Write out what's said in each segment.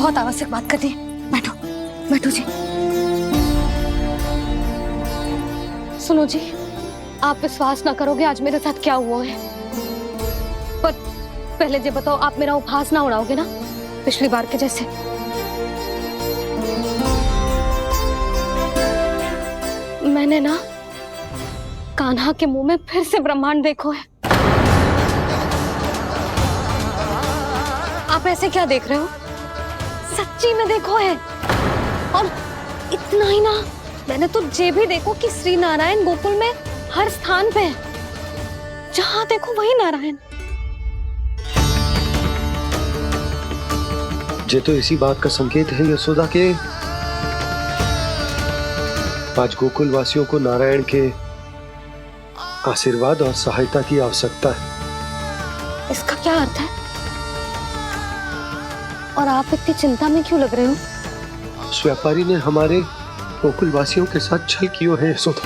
बहुत आवश्यक बात करनी है। बैठो बैठो जी। सुनो जी, आप विश्वास ना करोगे आज मेरे साथ क्या हुआ है। पर पहले ये बताओ, आप मेरा उपहास ना उड़ाओगे ना पिछली बार के जैसे? मैंने ना कान्हा के मुंह में फिर से ब्रह्मांड देखो है। आप ऐसे क्या देख रहे हो? सच्ची में देखो है। और इतना ही ना, मैंने तो ये भी देखो कि श्री नारायण गोकुल में हर स्थान पे है, जहां देखो वही नारायण। ये तो इसी बात का संकेत है यशोदा के आज गोकुल वासियों को नारायण के आशीर्वाद और सहायता की आवश्यकता है। इसका क्या अर्थ है? और आप इतनी चिंता में क्यों लग रहे हो? उस व्यापारी ने हमारे गोकुल वासियों के साथ छल किया है यशोदा।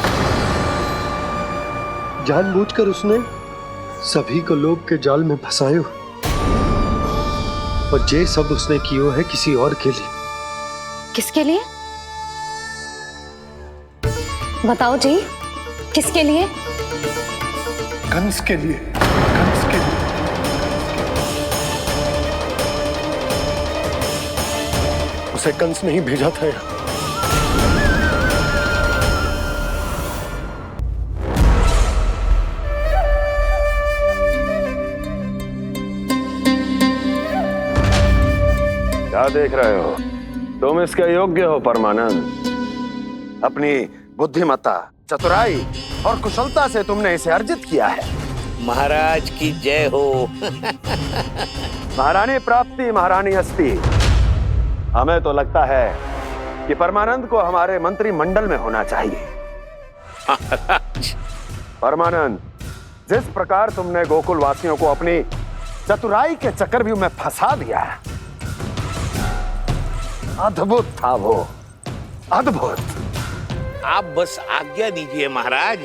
जानबूझकर उसने सभी को लोभ के जाल में फंसायो, और ये सब उसने किया है किसी और के लिए। किसके लिए? बताओ जी, किसके लिए? कंस के लिए। कंस के लिए। उसे कंस नहीं भेजा था यहाँ। क्या देख रहे हो? तुम इसके योग्य हो परमानंद। अपनी बुद्धिमत्ता, चतुराई और कुशलता से तुमने इसे अर्जित किया है। महाराज की जय हो। महारानी प्राप्ति महारानी हस्ती। हमें तो लगता है कि परमानंद को हमारे मंत्रिमंडल में होना चाहिए। परमानंद, जिस प्रकार तुमने गोकुल वासियों को अपनी चतुराई के चक्रव्यूह में फंसा दिया है, अद्भुत था वो, अद्भुत। आप बस आज्ञा दीजिए महाराज,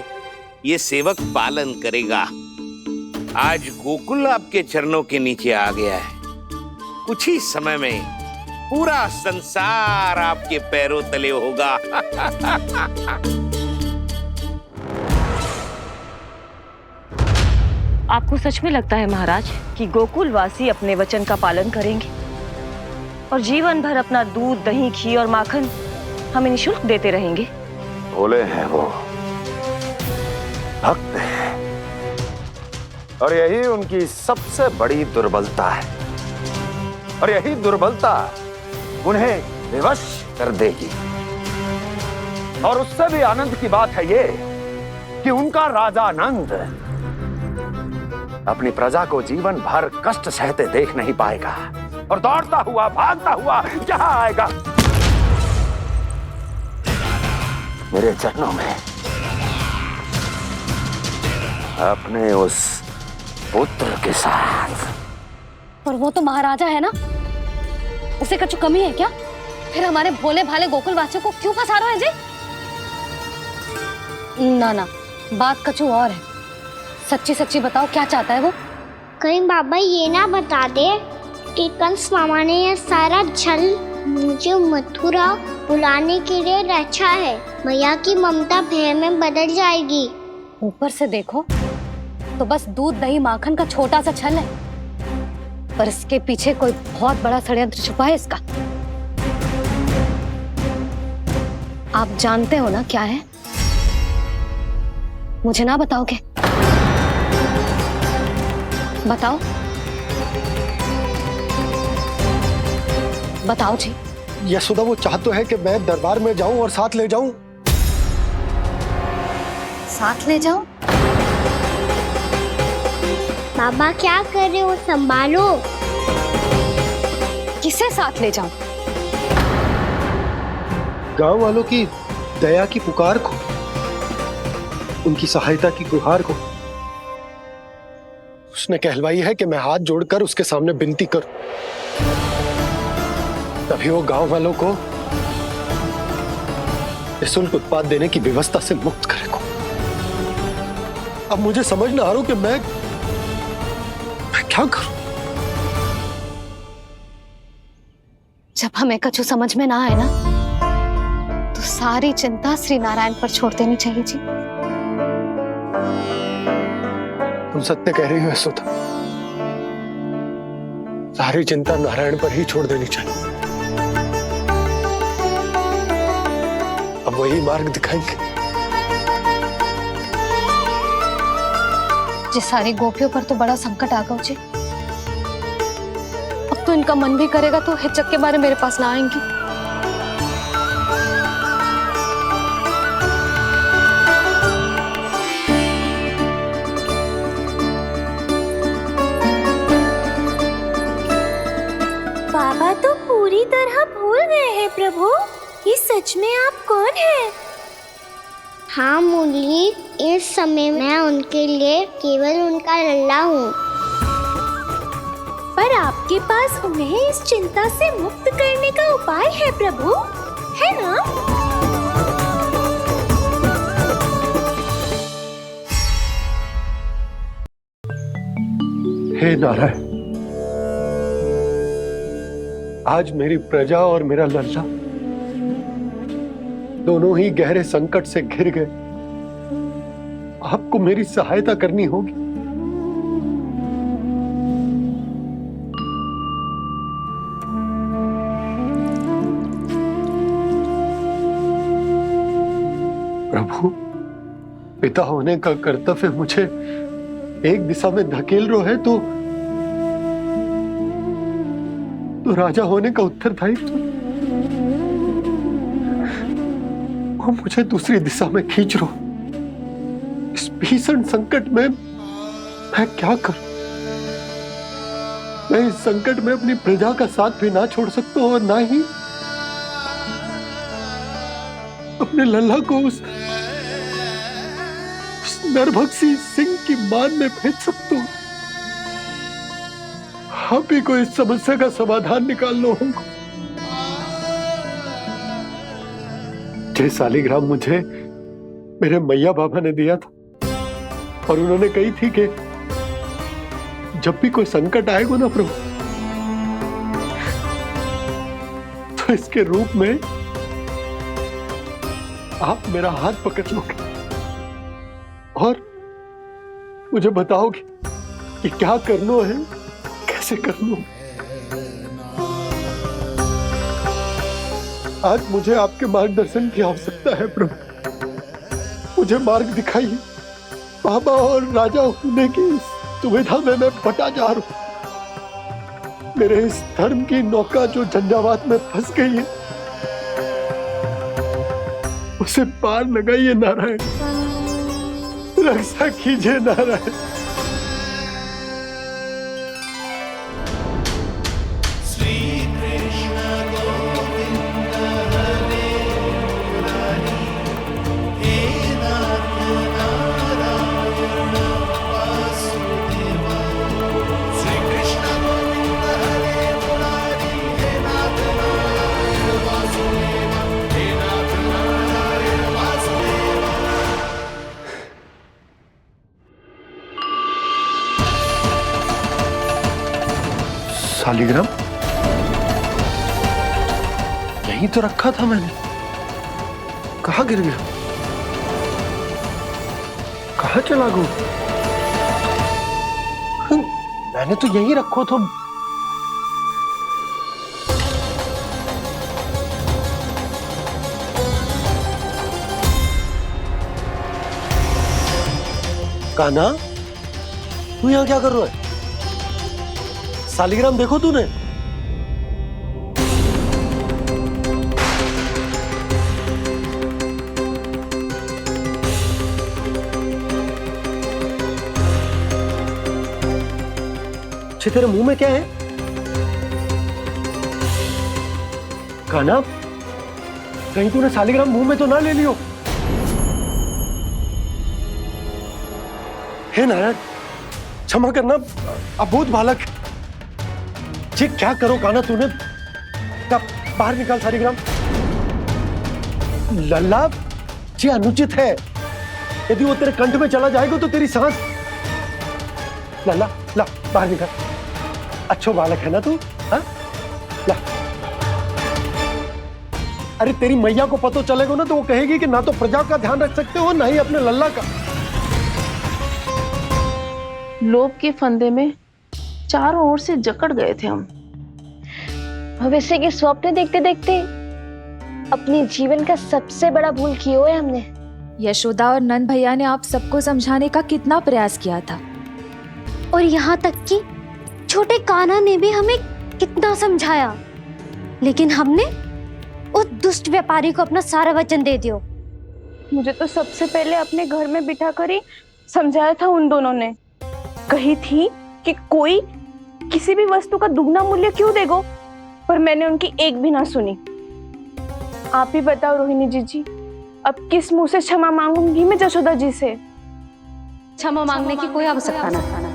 ये सेवक पालन करेगा। आज गोकुल आपके चरणों के नीचे आ गया है। कुछ ही समय में पूरा संसार आपके पैरों तले होगा। आपको सच में लगता है महाराज कि गोकुल वासी अपने वचन का पालन करेंगे और जीवन भर अपना दूध, दही, घी और माखन हमें निःशुल्क देते रहेंगे? भोले हैं वो, भक्त हैं, और यही उनकी सबसे बड़ी दुर्बलता है। और यही दुर्बलता उन्हें विवश कर देगी। और उससे भी आनंद की बात है ये कि उनका राजा नंद अपनी प्रजा को जीवन भर कष्ट सहते देख नहीं पाएगा और दौड़ता हुआ, भागता हुआ यहां आएगा मेरे चरणों में, अपने उस पुत्र के साथ। पर वो तो महाराजा है ना, उसे कुछ कमी है क्या? फिर हमारे भोले भाले गोकुल वासियों को क्यों फंसा रहे हैं जी? ना ना, बात कछु और है। सच्ची सच्ची बताओ, क्या चाहता है वो? कहीं बाबा ये ना बता दे कि कंस मामा ने यह सारा छल मुझे मथुरा बुलाने के लिए रचा है। मैया की ममता भय में बदल जाएगी। ऊपर से देखो तो बस दूध, दही, माखन का छोटा सा छल है, पर इसके पीछे कोई बहुत बड़ा षड्यंत्र छुपा है इसका। आप जानते हो ना क्या है? मुझे ना बताओगे? बताओ बताओ जी। यशोदा, वो चाहता है कि मैं दरबार में जाऊं और साथ ले जाऊं। साथ ले जाऊं? बाबा क्या कर रहे हो, संभालो। किसे साथ ले जाऊं? गांव वालों की दया की पुकार को, उनकी सहायता की गुहार को। उसने कहलवाई है कि मैं हाथ जोड़कर उसके सामने विनती करूं, तभी वो गांव वालों को निःशुल्क उत्पाद देने की व्यवस्था से मुक्त करेगा। अब मुझे समझ ना आ रहा कि मैं क्या करूं। जब हमें कछु समझ में ना आए ना, तो सारी चिंता श्री नारायण पर छोड़ देनी चाहिए जी। तुम सत्य कह रही हो यशोदा, सारी चिंता नारायण पर ही छोड़ देनी चाहिए। अब वही मार्ग दिखाएंगे। जी सारी गोपियों पर तो बड़ा संकट आ गया जी। अब तो इनका मन भी करेगा तो हिचक के बारे मेरे पास ना आएंगी। बाबा तो पूरी तरह भूल गए हैं प्रभु, ये सच में आप कौन हैं? हाँ मुरली, इस समय मैं उनके लिए केवल उनका लल्ला हूँ। पर आपके पास उन्हें इस चिंता से मुक्त करने का उपाय है प्रभु, है ना? हे नारायण, आज मेरी प्रजा और मेरा लल्ला दोनों ही गहरे संकट से घिर गए। आपको मेरी सहायता करनी होगी। प्रभु, पिता होने का कर्तव्य मुझे एक दिशा में धकेल रहा है तो राजा होने का उत्तरदायित्व वो मुझे दूसरी दिशा में खींच रहा। इस भीषण संकट में मैं क्या करूं? मैं इस संकट में अपनी प्रजा का साथ भी ना छोड़ सकता हूं और ना ही अपने लल्ला को उस नरभक्षी सिंह की मान में भेज सकता हूं। आप ही को इस समस्या का समाधान निकालना होगा। जय शालिग्राम मुझे मेरे मैया बाबा ने दिया था और उन्होंने कही थी कि जब भी कोई संकट आएगा ना प्रभु, तो इसके रूप में आप मेरा हाथ पकड़ लोगे और मुझे बताओगे कि क्या करना है, कैसे करना है। आज मुझे आपके मार्गदर्शन की आवश्यकता है प्रभु। मुझे मार्ग दिखाइए। बाबा और राजा होने की सुविधा में मैं फटा जा रहा हूं। मेरे इस धर्म की नौका जो झंझावात में फंस गई है, उसे पार लगाइए नारायण, रक्षा कीजिए नारायण। शालिग्राम यहीं तो रखा था मैंने, कहाँ गिर गया? कहाँ चला गया? मैंने तो यहीं रखो था। कान्हा, तू यहाँ क्या कर रहा है? शालिग्राम देखो तूने? अच्छे, तेरे मुंह में क्या है? कान्हा, कहीं तूने शालिग्राम मुंह में तो ना ले लियो? हे नारायण, क्षमा करना, अबोध बालक। जी क्या करो कान्हा तूने? बाहर निकाल शालिग्राम। लल्ला, जी अनुचित है। यदि वो तेरे कंठ में चला जाएगा तो तेरी सांस। लल्ला, ला बाहर निकाल। अच्छो बालक है ना तू? हाँ, ला। अरे तेरी मैया को पता चलेगा ना तो वो कहेगी कि ना तो प्रजा का ध्यान रख सकते हो ना ही अपने लल्ला का। लोभ के फंदे में चारों ओर से जकड़ गए थे हम। भविष्य के स्वप्न देखते देखते अपने जीवन का सबसे बड़ा भूल किया है हमने। यशोदा और नंद भैया ने आप सबको समझाने का कितना प्रयास किया था, और यहाँ तक कि छोटे कान्हा ने भी हमें कितना समझाया, लेकिन हमने उस दुष्ट व्यापारी को अपना सारा वचन दे दिया। मुझे तो सबसे पहले अपने घर में बिठा कर ही समझाया था उन दोनों ने। कही थी कि कोई किसी भी वस्तु का दुगना मूल्य क्यों देगा, पर मैंने उनकी एक भी ना सुनी। आप ही बताओ रोहिणी जी, अब किस मुंह से क्षमा मांगूंगी मैं जशोदा जी से? क्षमा मांगने की कोई आवश्यकता ना था।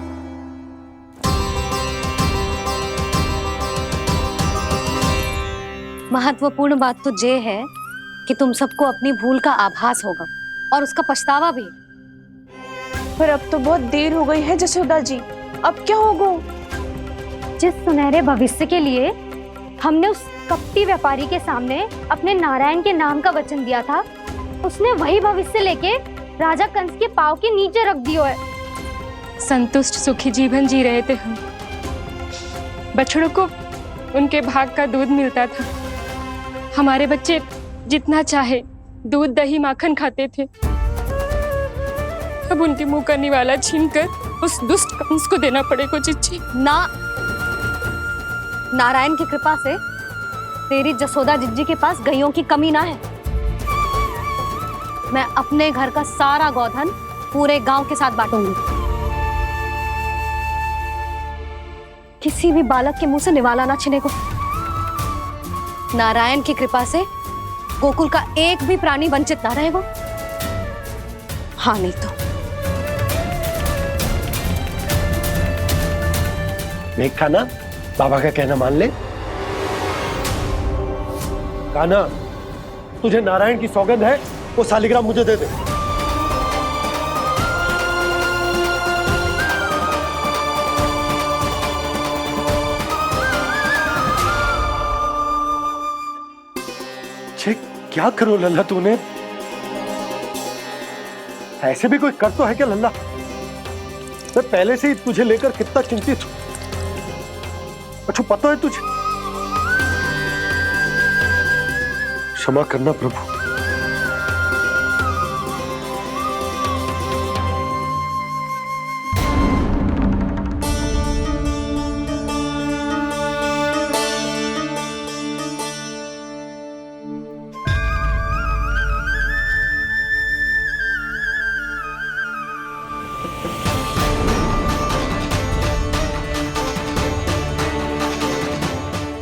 महत्वपूर्ण बात तो ये है कि तुम सबको अपनी भूल का आभास होगा और उसका पछतावा भी। पर अब तो बहुत देर हो गई है जशोदा जी, अब क्या होगा? जिस सुनहरे भविष्य के लिए हमने उस कपटी व्यापारी के सामने अपने नारायण के नाम का वचन दिया था, उसने वही भविष्य लेके राजा कंस के पांव के नीचे रख दिया है। संतुष्ट सुखी जीवन जी रहे थे हम। बछड़ों को उनके भाग का दूध मिलता था। हमारे बच्चे जितना चाहे दूध दही माखन खाते थे। अब उनके मुंह का निवाला छीनकर उस दुष्ट कंस को देना पड़ेगा चिच्ची। ना, नारायण की कृपा से तेरी जसोदा जिज्जी के पास गैयों की कमी ना है। मैं अपने घर का सारा गोधन पूरे गांव के साथ बांटूंगी। किसी भी बालक के मुंह से निवाला ना छिने को। नारायण की कृपा से गोकुल का एक भी प्राणी वंचित ना रहेगा। हाँ नहीं तो देख कान्हा, बाबा का कहना मान ले। कान्हा, तुझे नारायण की सौगंध है, वो सालिग्राम मुझे दे दे। क्या करो लल्ला तूने? ऐसे भी कोई कर तो है क्या लल्ला? मैं पहले से ही तुझे लेकर कितना चिंतित हूं। अच्छा पता है तुझे? क्षमा करना प्रभु।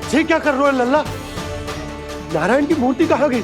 ये क्या कर रहे हो लल्ला? नारायण की मूर्ति कहाँ गई?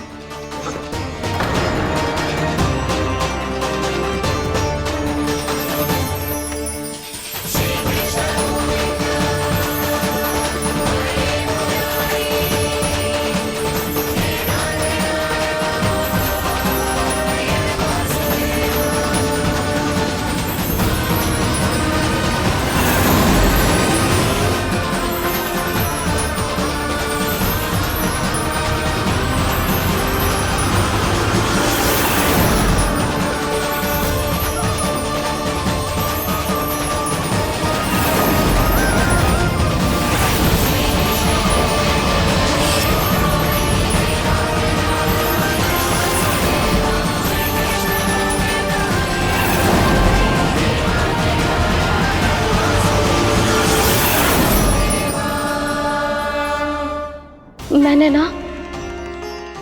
मैंने ना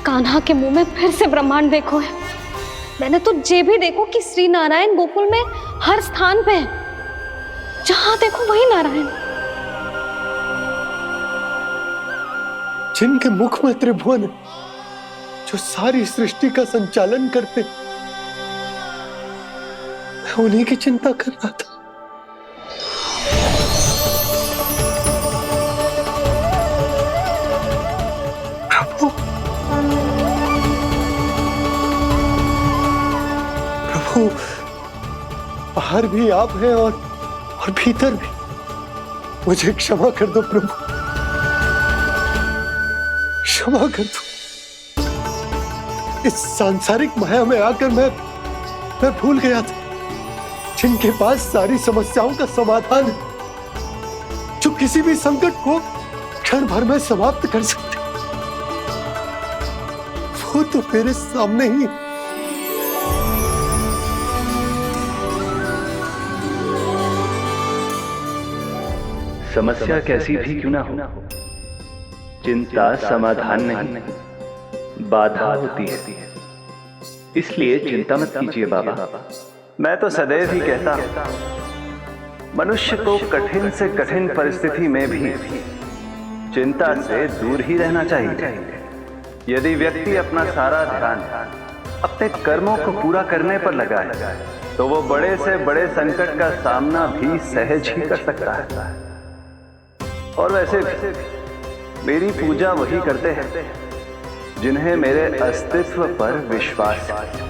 कान्हा के मुंह में फिर से ब्रह्मांड देखो है। मैंने तो ये भी देखो कि श्री नारायण गोकुल में हर स्थान पे है। जहां देखो वही नारायण। जिनके मुख में त्रिभुवन है, जो सारी सृष्टि का संचालन करते, मैं उन्हीं की चिंता कर रहा था। प्रभु, बाहर भी आप हैं और भीतर भी। मुझे क्षमा कर दो प्रभु, क्षमा कर दो। इस सांसारिक माया में आकर मैं भूल गया था जिनके पास सारी समस्याओं का समाधान है, जो किसी भी संकट को क्षण भर में समाप्त कर सकते, वो तो मेरे सामने ही है। समस्या कैसी भी क्यों ना हो, चिंता समाधान नहीं, बाधा होती है। इसलिए चिंता मत कीजिए बाबा। मैं तो सदैव ही कहता हूं, मनुष्य को कठिन से कठिन परिस्थिति में भी चिंता से दूर ही रहना चाहिए। यदि व्यक्ति अपना सारा ध्यान अपने कर्मों को पूरा करने पर लगाए, तो वो बड़े से बड़े संकट का सामना भी सहज ही कर सकता है। और वैसे भी मेरी पूजा वही करते हैं जिन्हें मेरे अस्तित्व पर विश्वास है।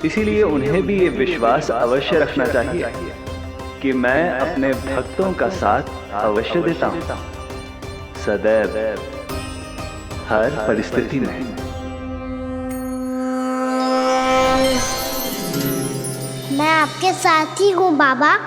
इसीलिए उन्हें भी ये विश्वास अवश्य रखना चाहिए कि मैं अपने भक्तों का साथ अवश्य देता हूं, सदैव, हर परिस्थिति में। मैं आपके साथ ही हूँ बाबा।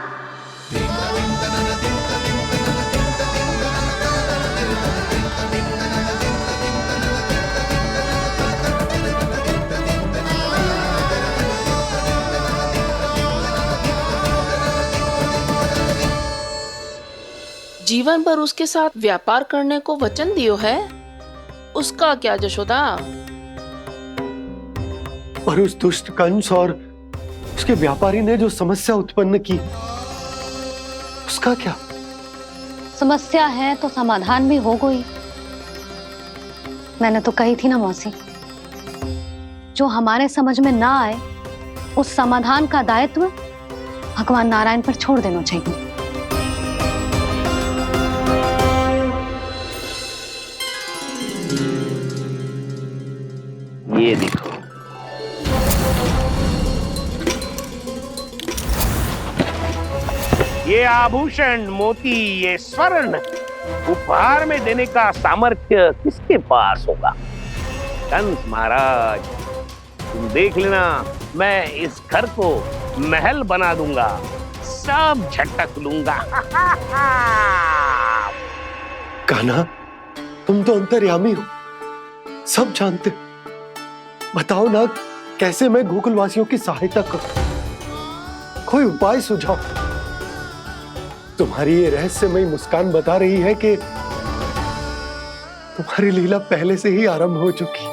जीवन भर उसके साथ व्यापार करने को वचन दियो है, उसका क्या यशोदा? और उस दुष्ट कंस और उसके व्यापारी ने जो समस्या उत्पन्न की, उसका क्या? समस्या है तो समाधान भी हो गई। मैंने तो कही थी ना मौसी, जो हमारे समझ में ना आए उस समाधान का दायित्व भगवान नारायण पर छोड़ देना चाहिए। ये देखो, ये आभूषण, मोती, ये स्वर्ण उपहार में देने का सामर्थ्य किसके पास होगा? कंस महाराज, तुम देख लेना, मैं इस घर को महल बना दूंगा, सब झटक लूंगा। कान्हा, तुम तो अंतर्यामी हो, सब जानते हो। बताओ ना, कैसे मैं गोकुलवासियों की सहायता करूं? कोई उपाय सुझाओ। तुम्हारी ये रहस्यमयी मुस्कान बता रही है कि तुम्हारी लीला पहले से ही आरंभ हो चुकी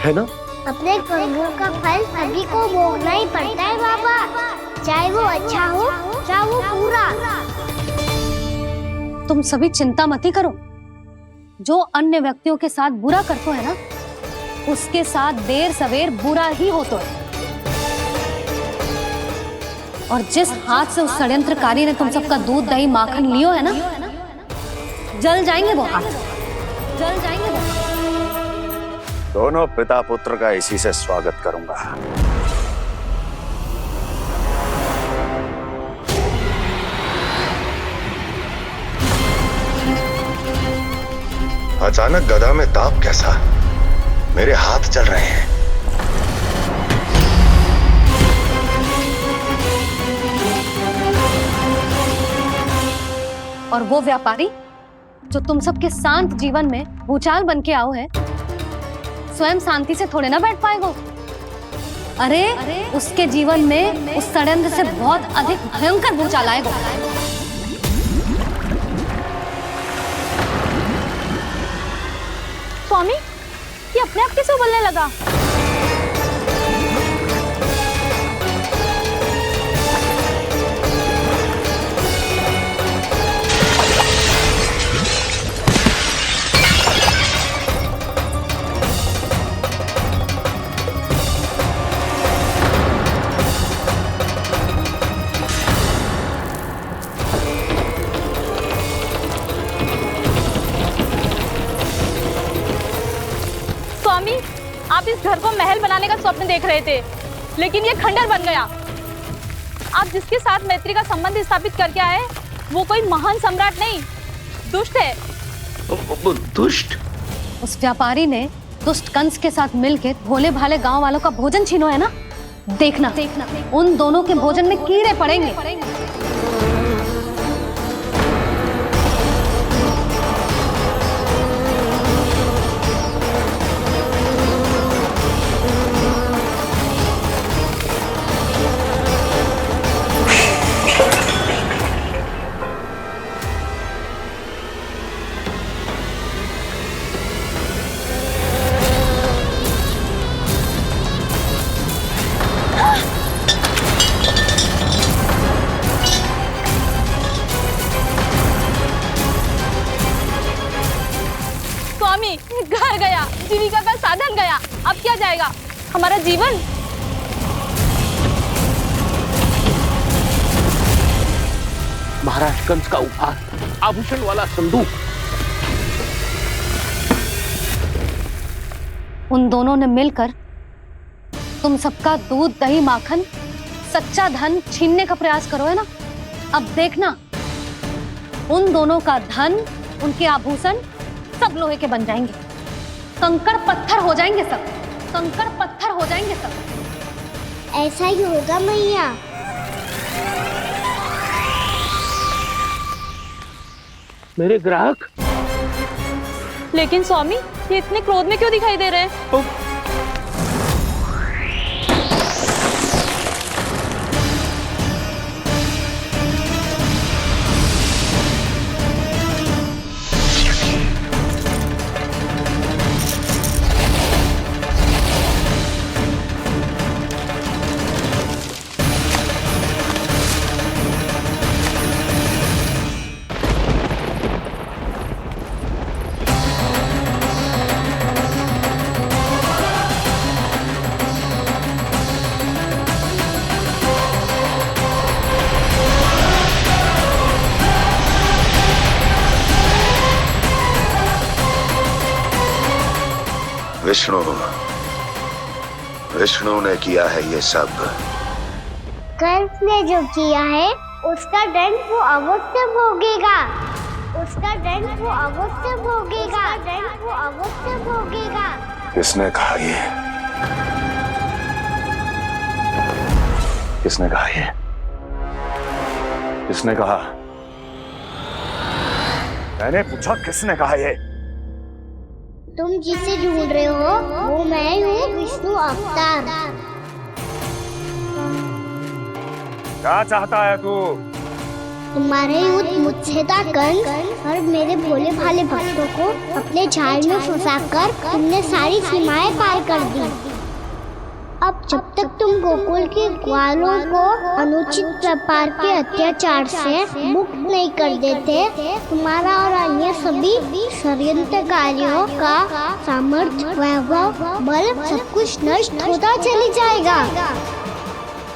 है ना? अपने कर्मों का फल सभी को भोगना ही पड़ता है बाबा, चाहे वो अच्छा हो चाहे वो बुरा। तुम सभी चिंता मत ही करो। जो अन्य व्यक्तियों के साथ बुरा करते है ना, उसके साथ देर सवेर बुरा ही होता है। और जिस हाथ से उस षड्यंत्रकारी ने तुम सबका दूध दही माखन लियो है ना, जल जाएंगे वो हाथ, जल जाएंगे वो। दोनों पिता पुत्र का इसी से स्वागत करूंगा। अचानक गदा में ताप कैसा? मेरे हाथ चल रहे हैं। और वो व्यापारी जो तुम सबके शांत जीवन में भूचाल बन के आओ है, स्वयं शांति से थोड़े ना बैठ पाएगा। अरे उसके जीवन में उस षड्यंत्र से बहुत अधिक भयंकर भूचाल आएगा। स्वामी, ये अपने आप कैसे उबलने लगा? आप इस घर को महल बनाने का स्वप्न देख रहे थे, लेकिन ये खंडर बन गया। आप जिसके साथ मैत्री का संबंध स्थापित करके आए, वो कोई महान सम्राट नहीं, दुष्ट है। वो दुष्ट? उस व्यापारी ने दुष्ट कंस के साथ मिलकर भोले भाले गांव वालों का भोजन छीनो है ना। देखना उन दोनों के भोजन में कीड़े पड़ेंगे। स्वामी, घर गया, जीविका का साधन गया, अब क्या जाएगा हमारा जीवन? महाराज कंस का उपहार, आभूषण वाला संदूक। उन दोनों ने मिलकर तुम सबका दूध दही माखन सच्चा धन छीनने का प्रयास करो है ना। अब देखना उन दोनों का धन, उनके आभूषण सब लोहे के बन जाएंगे, कंकड़ पत्थर हो जाएंगे सब, कंकड़ पत्थर हो जाएंगे सब। ऐसा ही होगा मैया। मेरे ग्राहक। लेकिन स्वामी, ये इतने क्रोध में क्यों दिखाई दे रहे हैं? विष्णु ने किया है ये सब। कंस ने जो किया है उसका दंड वो अवश्य भोगेगा, उसका दंड वो अवश्य भोगेगा, दंड वो अवश्य भोगेगा। किसने कहा ये? किसने कहा ये? किसने कहा? मैंने पूछा किसने कहा ये? तुम जिसे ढूंढ रहे हो वो मैं हूँ, विष्णु अवतार। क्या चाहता है तू? तुम्हारे युद्ध मुझसे था कंस, और मेरे भोले भाले भक्तों को अपने जाल में फंसाकर तुमने सारी सीमाएं पार कर दी। अब जब तक तुम गोकुल के ग्वालों को अनुचित प्रकार के अत्याचार से मुक्त नहीं कर देते, तुम्हारा और अन्य सभी षड्यंत्रकारियों का सामर्थ्य, वैभव, बल सब कुछ नष्ट होता चली जाएगा,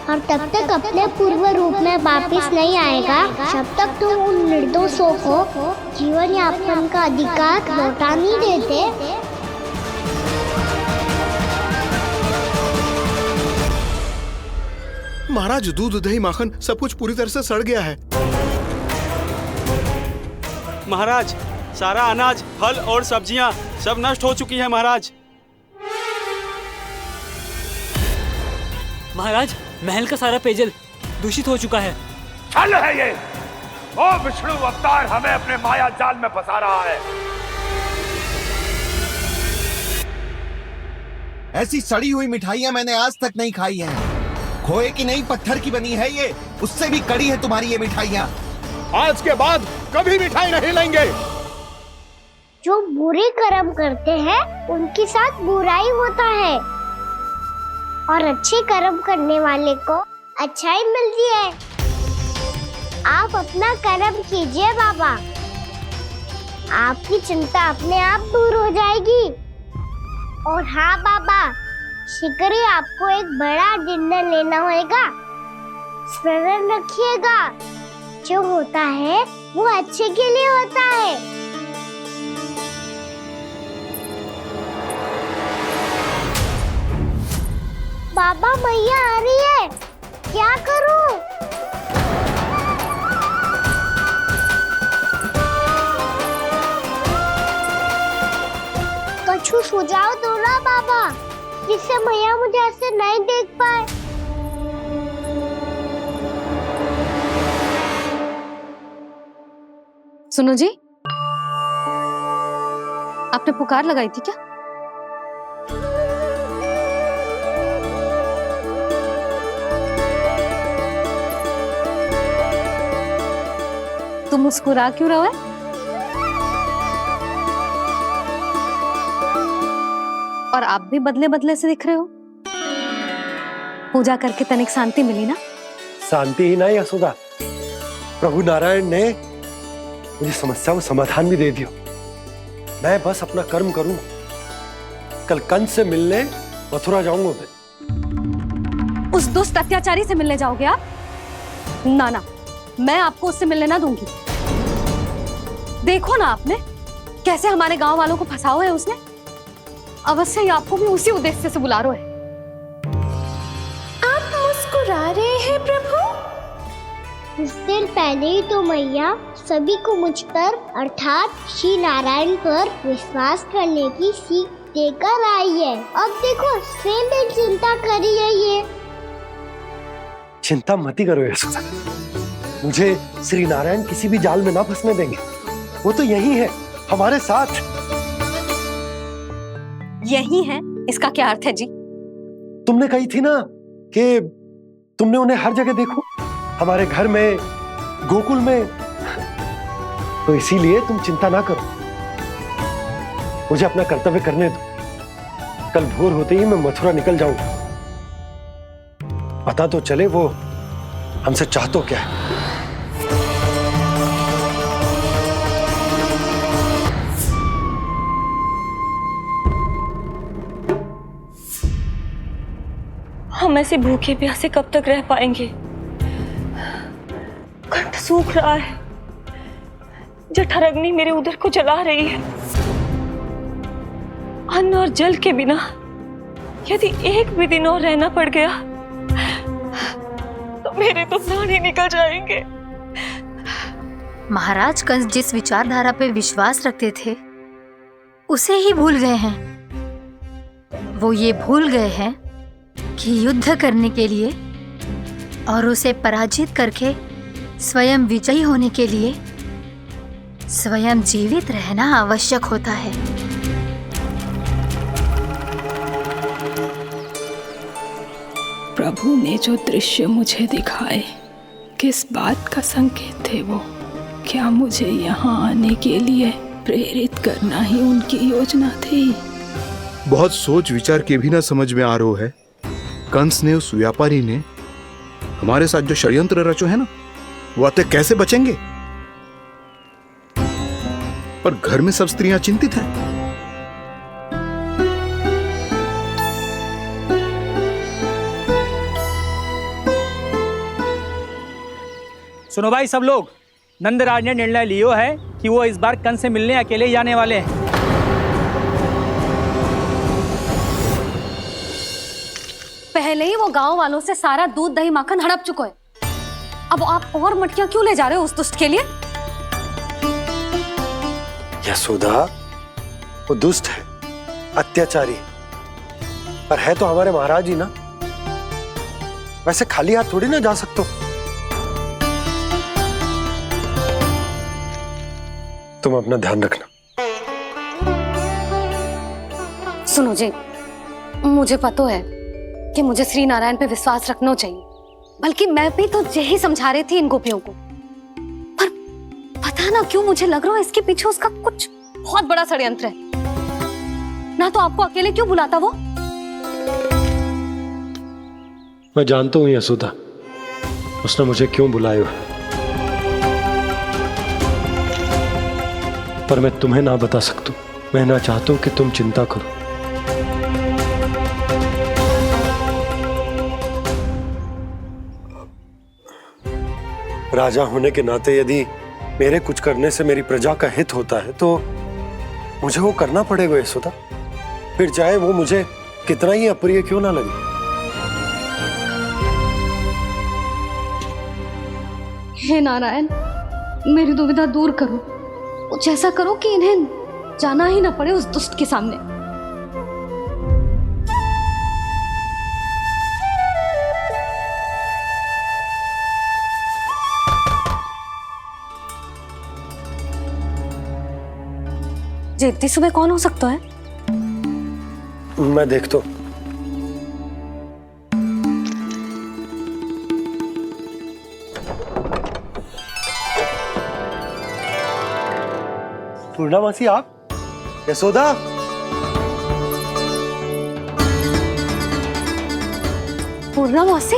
और तब तक अपने पूर्व रूप में वापस नहीं आएगा जब तक तुम उन निर्दोषों को जीवन यापन का अधिकार लौटा नहीं देते। महाराज, दूध दही माखन सब कुछ पूरी तरह से सड़ गया है। महाराज, सारा अनाज, फल और सब्जियां सब नष्ट हो चुकी हैं महाराज। महाराज, महल का सारा पेयजल दूषित हो चुका है। छल है ये। ओ विष्णु अवतार हमें अपने माया जाल में फंसा रहा है। ऐसी सड़ी हुई मिठाइयां मैंने आज तक नहीं खाई हैं। खोए की नहीं, पत्थर की बनी है ये, उससे भी कड़ी है तुम्हारी ये मिठाइयां। आज के बाद कभी मिठाई नहीं लेंगे। जो बुरे कर्म करते हैं उनके साथ बुराई होता है, और अच्छे कर्म करने वाले को अच्छाई मिलती है। आप अपना कर्म कीजिए बाबा, आपकी चिंता अपने आप दूर हो जाएगी। और हाँ बाबा, शीघ्र ही आपको एक बड़ा निर्णय लेना होगा। स्मरण रखिएगा, जो होता है वो अच्छे के लिए होता है। बाबा, मैया आ रही है, क्या करूं? सुझाव दो ना बाबा, जिससे मैया मुझे ऐसे नहीं देख पाए। सुनो जी, आपने पुकार लगाई थी क्या? तुम मुस्कुरा क्यों रहे हो? और आप भी बदले बदले से दिख रहे हो। पूजा करके तनिक शांति मिली ना? शांति ही नहीं यशोदा, प्रभु नारायण ने मुझे समस्या को समाधान भी दे दिया। मैं बस अपना कर्म करूं। कल कंस से मिलने मथुरा जाऊंगा मैं। उस दुष्ट अत्याचारी से मिलने जाओगे आप? ना ना, मैं आपको उससे मिलने ना दूंगी। देखो ना आपने कैसे हमारे गांव वालों को फंसाओ है उसने। अवश्य ही आपको भी उसी उद्देश्य से बुला रहा है। आप मुस्कुरा रहे हैं प्रभु? कुछ देर पहले ही तो मैया सभी को मुझ पर अर्थात श्री नारायण पर विश्वास करने की सीख देकर आई है। अब देखो स्वयं भी चिंता कर रही है ये। चिंता मत ही करो यशोदा, मुझे श्री नारायण किसी भी जाल में ना फंसने देंगे। वो तो यही है हमारे साथ। यही है, इसका क्या अर्थ है जी? तुमने कही थी ना कि तुमने उन्हें हर जगह देखो, हमारे घर में, गोकुल में। तो इसीलिए तुम चिंता ना करो, मुझे अपना कर्तव्य करने दो। कल भोर होते ही मैं मथुरा निकल जाऊंगा। पता तो चले वो हमसे चाहतो क्या है। हम ऐसे भूखे प्यासे कब तक रह पाएंगे? कंठ सूख रहा है, जठराग्नि मेरे उदर को जला रही है। अन्न और जल के बिना यदि एक भी दिन और रहना पड़ गया तो मेरे तो प्राण ही निकल जाएंगे। महाराज कंस जिस विचारधारा पे विश्वास रखते थे उसे ही भूल गए हैं। वो ये भूल गए हैं कि युद्ध करने के लिए और उसे पराजित करके स्वयं विजयी होने के लिए स्वयं जीवित रहना आवश्यक होता है। प्रभु ने जो दृश्य मुझे दिखाए, किस बात का संकेत थे वो? क्या मुझे यहाँ आने के लिए प्रेरित करना ही उनकी योजना थी? बहुत सोच विचार के भी ना समझ में आ रहा है। कंस ने, उस व्यापारी ने हमारे साथ जो षड्यंत्र रचो है ना, वो आते कैसे बचेंगे? पर घर में सब स्त्रियां चिंतित हैं। सुनो भाई सब लोग, नंदराज ने निर्णय लियो है कि वो इस बार कंस से मिलने अकेले ही आने वाले हैं। पहले ही वो गांव वालों से सारा दूध दही माखन हड़प चुके हैं। अब आप और मटकियां क्यों ले जा रहे हो उस दुष्ट के लिए? यशोदा, वो दुष्ट है, अत्याचारी, पर है तो हमारे महाराज ही ना। वैसे खाली हाथ थोड़ी ना जा सकते। तुम अपना ध्यान रखना। सुनो जी, मुझे पता है कि मुझे श्री नारायण पे विश्वास रखना चाहिए, बल्कि मैं भी तो यही समझा रही थी इन गोपियों को। पर पता ना क्यों मुझे लग रहा है इसके पीछे उसका कुछ बहुत बड़ा षड्यंत्र है। ना तो आपको अकेले क्यों बुलाता वो? मैं जानता हूं यशोदा, उसने मुझे क्यों बुलाया, पर मैं तुम्हें ना बता सकता। मैं ना चाहता हूं कि तुम चिंता करो। राजा होने के नाते यदि मेरे कुछ करने से मेरी प्रजा का हित होता है तो मुझे वो करना पड़ेगा यशोदा, फिर चाहे वो मुझे कितना ही अप्रिय क्यों ना लगे। हे नारायण, मेरी दुविधा दूर करो। कुछ ऐसा करो कि इन्हें जाना ही ना पड़े उस दुष्ट के सामने। ये इतनी सुबह कौन हो सकता है? मैं देखता हूं। पूर्णा मासी, आप? यशोदा? पूर्णा मौसी,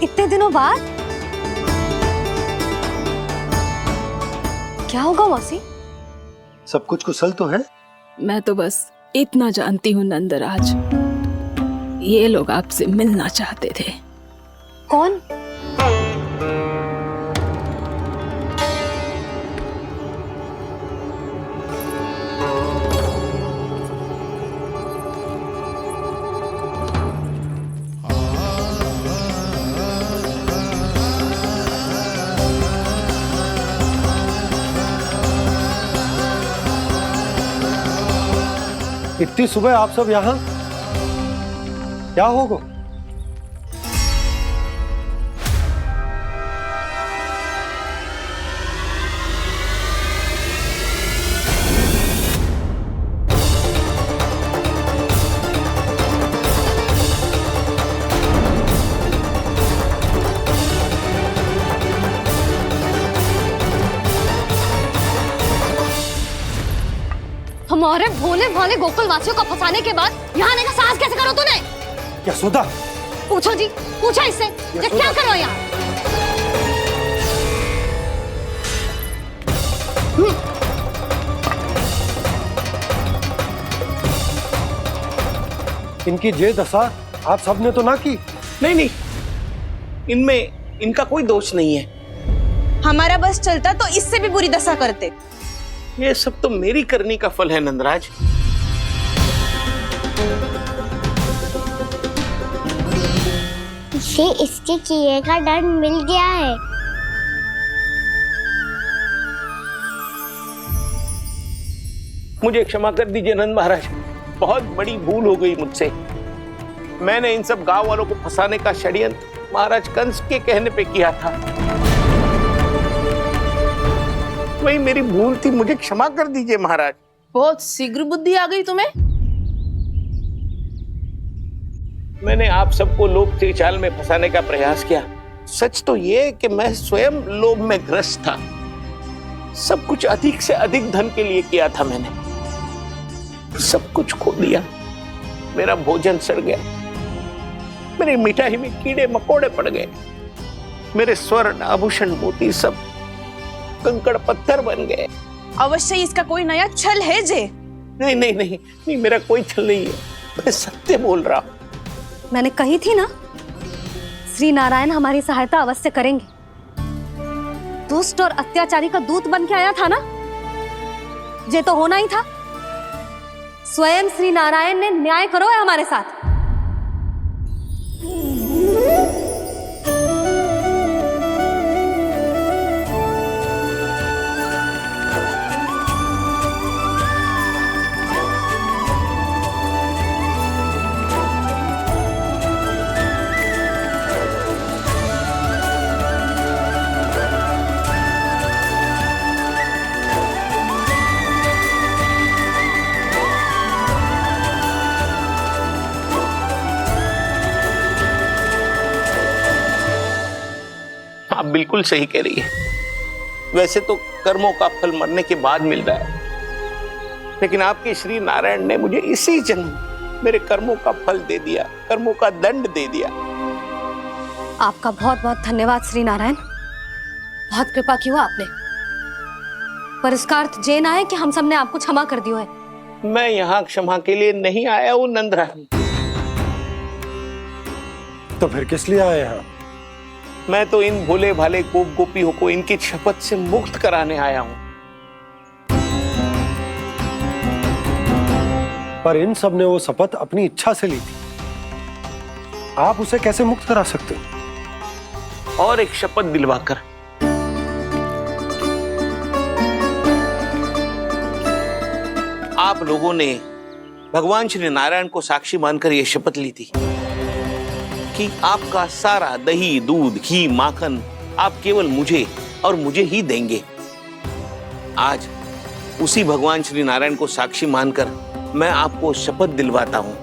इतने दिनों बाद? क्या होगा मौसी? सब कुछ कुशल तो है? मैं तो बस इतना जानती हूँ नंदराज, ये लोग आपसे मिलना चाहते थे। कौन? इतनी सुबह आप सब यहाँ? क्या होगा? हमारे भोले भाले गोकुल वासियों को फंसाने के बाद यहाँ आने का साहस कैसे करो तूने? यशोदा! पूछो जी, पूछो इससे, ये क्या करो यहाँ? इनकी ये दशा आप सबने तो ना की? नहीं नहीं, इनमें इनका कोई दोष नहीं है। हमारा बस चलता तो इससे भी बुरी दशा करते। ये सब तो मेरी करनी का फल है नंदराज। इसे इसके किए का दंड मिल गया है। मुझे क्षमा कर दीजिए नंद महाराज, बहुत बड़ी भूल हो गई मुझसे। मैंने इन सब गांव वालों को फंसाने का षड्यंत्र महाराज कंस के कहने पे किया था। वही मेरी भूल थी, मुझे क्षमा कर दीजिए महाराज। बहुत शीघ्र बुद्धि आ गई तुम्हें। मैंने आप सबको लोभ के जाल में फंसाने का प्रयास किया। सच तो ये कि मैं स्वयं लोभ में ग्रस्त था। सब कुछ अधिक से अधिक धन के लिए किया था मैंने। सब कुछ खो दिया। मेरा भोजन सड़ गया, मेरी मिठाई में कीड़े मकोड़े पड़ गए, मेरे स्वर्ण आभूषण मोती सब कंकड़ पत्थर बन गए। अवश्य इसका कोई नया छल है जे। नहीं नहीं नहीं नहीं, मेरा कोई छल नहीं है, मैं सत्य बोल रहा हूं। मैंने कही थी ना, श्री नारायण हमारी सहायता अवश्य करेंगे। दुष्ट और अत्याचारी का दूत बन के आया था ना, ये तो होना ही था। स्वयं श्री नारायण ने न्याय करो है हमारे साथ। आप बिल्कुल सही कह रही है। वैसे तो कर्मों का फल मरने के बाद मिल रहा है, लेकिन आपके श्री नारायण ने मुझे इसी जन्म मेरे कर्मों का फल दे दिया, कर्मों का दंड दे दिया। आपका बहुत बहुत धन्यवाद श्री नारायण, बहुत कृपा की हो आपने। पर इसका अर्थ ये ना है कि हम सब ने आपको क्षमा कर दिया है। मैं यहाँ क्षमा के लिए नहीं आया हूँ नंदरानी। तो फिर किस लिए आए हैं? मैं तो इन भोले भाले गोप गोपियों को इनकी शपथ से मुक्त कराने आया हूं। पर इन सब ने वो शपथ अपनी इच्छा से ली थी, आप उसे कैसे मुक्त करा सकते हो? और एक शपथ दिलवाकर। आप लोगों ने भगवान श्री नारायण को साक्षी मानकर यह शपथ ली थी कि आपका सारा दही, दूध, घी, माखन आप केवल मुझे और मुझे ही देंगे। आज उसी भगवान श्री नारायण को साक्षी मानकर मैं आपको शपथ दिलवाता हूं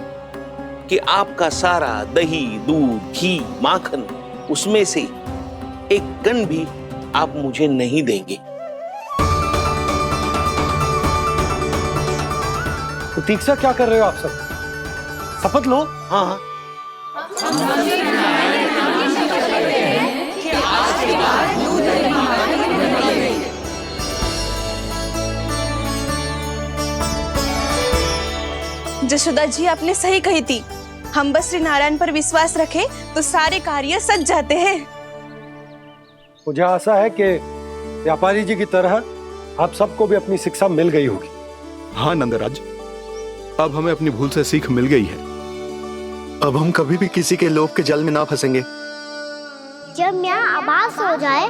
कि आपका सारा दही, दूध, घी, माखन, उसमें से एक कण भी आप मुझे नहीं देंगे। प्रतीक्षा क्या कर रहे हो आप सब? शपथ लो। हाँ हाँ। जशोदा जी, आपने सही कही थी। हम बस श्री नारायण पर विश्वास रखें तो सारे कार्य सज जाते हैं। मुझे आशा है कि व्यापारी जी की तरह आप सबको भी अपनी शिक्षा मिल गई होगी। हाँ नंदराज, अब हमें अपनी भूल से सीख मिल गई है। अब हम कभी भी किसी के लोभ के जल में ना फंसेंगे। जब मैं आभास हो जाए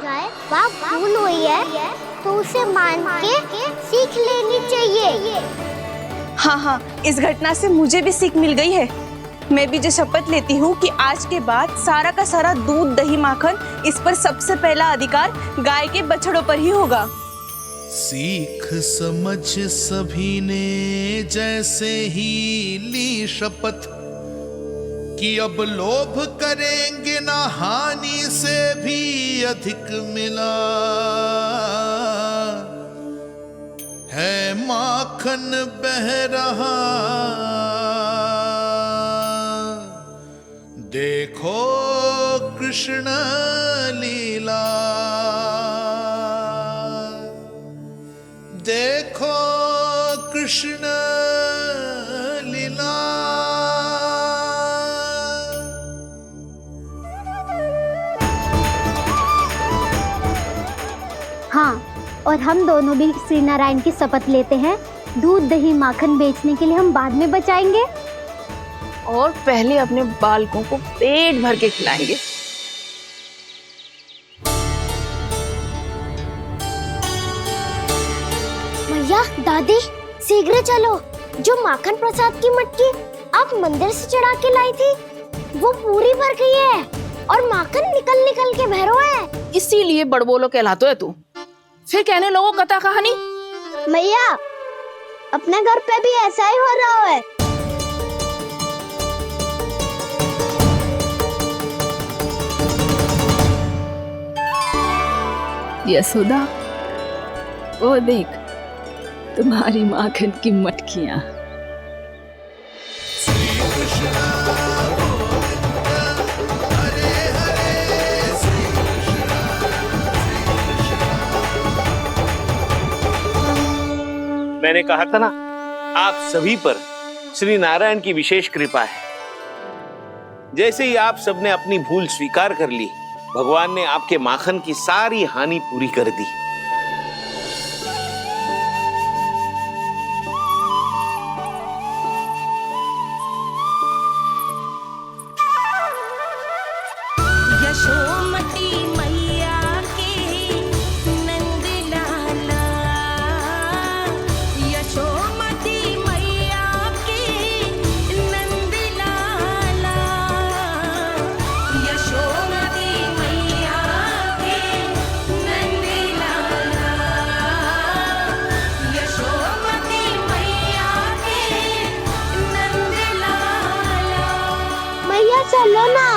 वह भूल हुई है तो उसे मान के सीख लेनी चाहिए। हाँ हाँ, इस घटना से मुझे भी सीख मिल गई है। मैं भी जो शपथ लेती हूँ कि आज के बाद सारा का सारा दूध, दही, माखन, इस पर सबसे पहला अधिकार गाय के बछड़ों पर ही होगा। सीख समझ सभी ने जैसे ही ली शपथ कि अब लोभ करेंगे ना हानि से भी अधिक मिला है, माखन बह रहा देखो कृष्ण लीला, देखो कृष्ण लीला। हाँ, और हम दोनों भी श्री नारायण की शपथ लेते हैं, दूध, दही, माखन बेचने के लिए हम बाद में बचाएंगे और पहले अपने बालकों को पेट भर के खिलाएंगे। भैया, दादी, शीघ्र चलो। जो माखन प्रसाद की मटकी आप मंदिर से चढ़ा के लाई थी वो पूरी भर गई है और माखन निकल निकल के बह रहा है। इसीलिए बड़बोलो कहलाते है तू। फिर कहने लोगों कथा कहानी। भैया, अपने घर पे भी ऐसा ही हो रहा है। यशोदा, वो देख तुम्हारी माखन की मटकियां। मैंने कहा था ना, आप सभी पर श्री नारायण की विशेष कृपा है। जैसे ही आप सबने अपनी भूल स्वीकार कर ली, भगवान ने आपके माखन की सारी हानि पूरी कर दी। यशोमती मैया के नंद लाला, यशोमती मैया के नंद लाला, यशोमती मैया के नंद लाला, यशोमती मैया के नंद लाला। मैया चलो ना।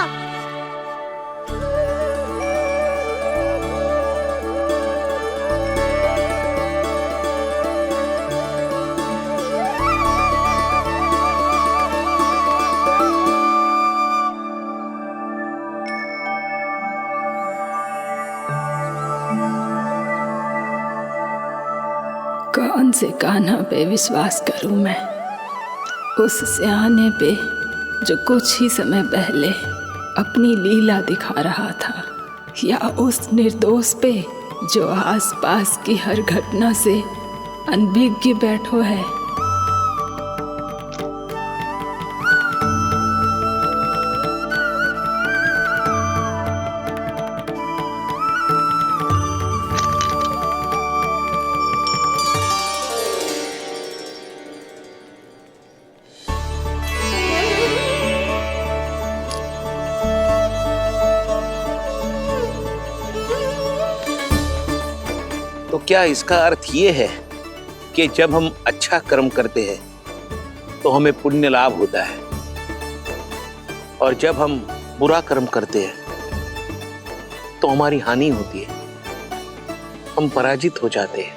कौन से कान्हा पे विश्वास करूं मैं? उस सियाने पे जो कुछ ही समय पहले अपनी लीला दिखा रहा था, या उस निर्दोष पे जो आसपास की हर घटना से अनभिज्ञ बैठो है। तो क्या इसका अर्थ ये है कि जब हम अच्छा कर्म करते हैं तो हमें पुण्य लाभ होता है, और जब हम बुरा कर्म करते हैं तो हमारी हानि होती है, हम पराजित हो जाते हैं?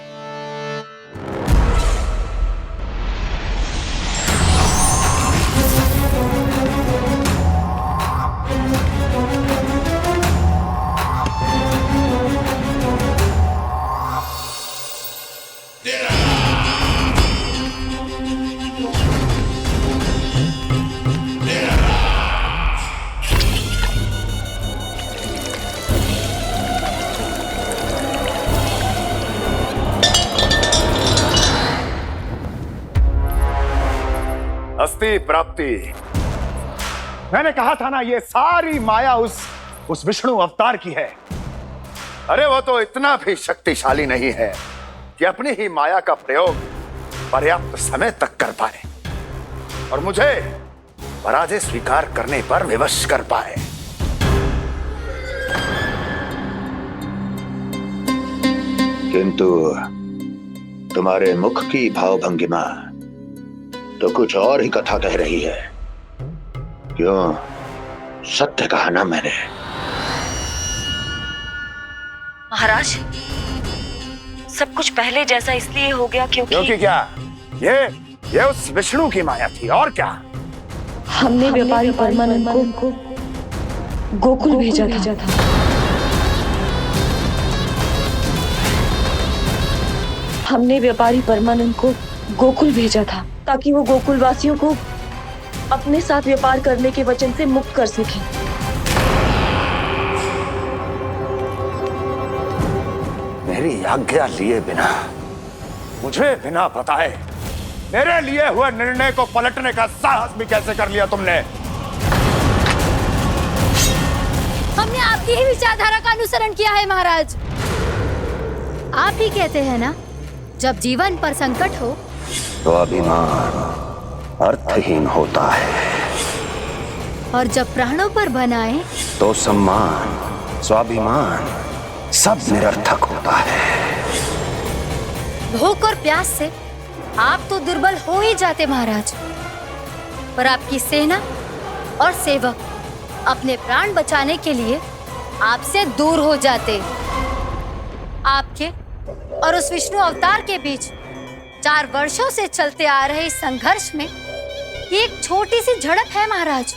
अस्ति प्राप्ति। मैंने कहा था ना, ये सारी माया उस विष्णु अवतार की है। अरे वो तो इतना भी शक्तिशाली नहीं है कि अपनी ही माया का प्रयोग पर्याप्त समय तक कर पाए और मुझे पराजय स्वीकार करने पर विवश कर पाए। किंतु तुम्हारे मुख की भावभंगिमा तो कुछ और ही कथा कह रही है। क्यों? सत्य कहा ना मैंने। महाराज, सब कुछ पहले जैसा इसलिए हो गया क्योंकि क्या? ये उस विष्णु की माया थी, और क्या? हमने व्यापारी परमानंद को गोकुल भेजा था। हमने व्यापारी परमानंद को गोकुल भेजा था ताकि वो गोकुल वासियों को अपने साथ व्यापार करने के वचन से मुक्त कर सके। मेरी आज्ञा लिए बिना, मुझे बिना बताए मेरे लिए हुए निर्णय को पलटने का साहस भी कैसे कर लिया तुमने? हमने आपकी ही विचारधारा का अनुसरण किया है महाराज। आप ही कहते हैं ना, जब जीवन पर संकट हो तो अभिमान अर्थहीन होता है, और जब प्राणों पर बनाए तो सम्मान स्वाभिमान सब निरर्थक होता है। भूख और प्यास से आप तो दुर्बल हो ही जाते महाराज, पर आपकी सेना और सेवक अपने प्राण बचाने के लिए आपसे दूर हो जाते। आपके और उस विष्णु अवतार के बीच 4 वर्षों से चलते आ रहे इस संघर्ष में ये एक छोटी सी झड़प है महाराज,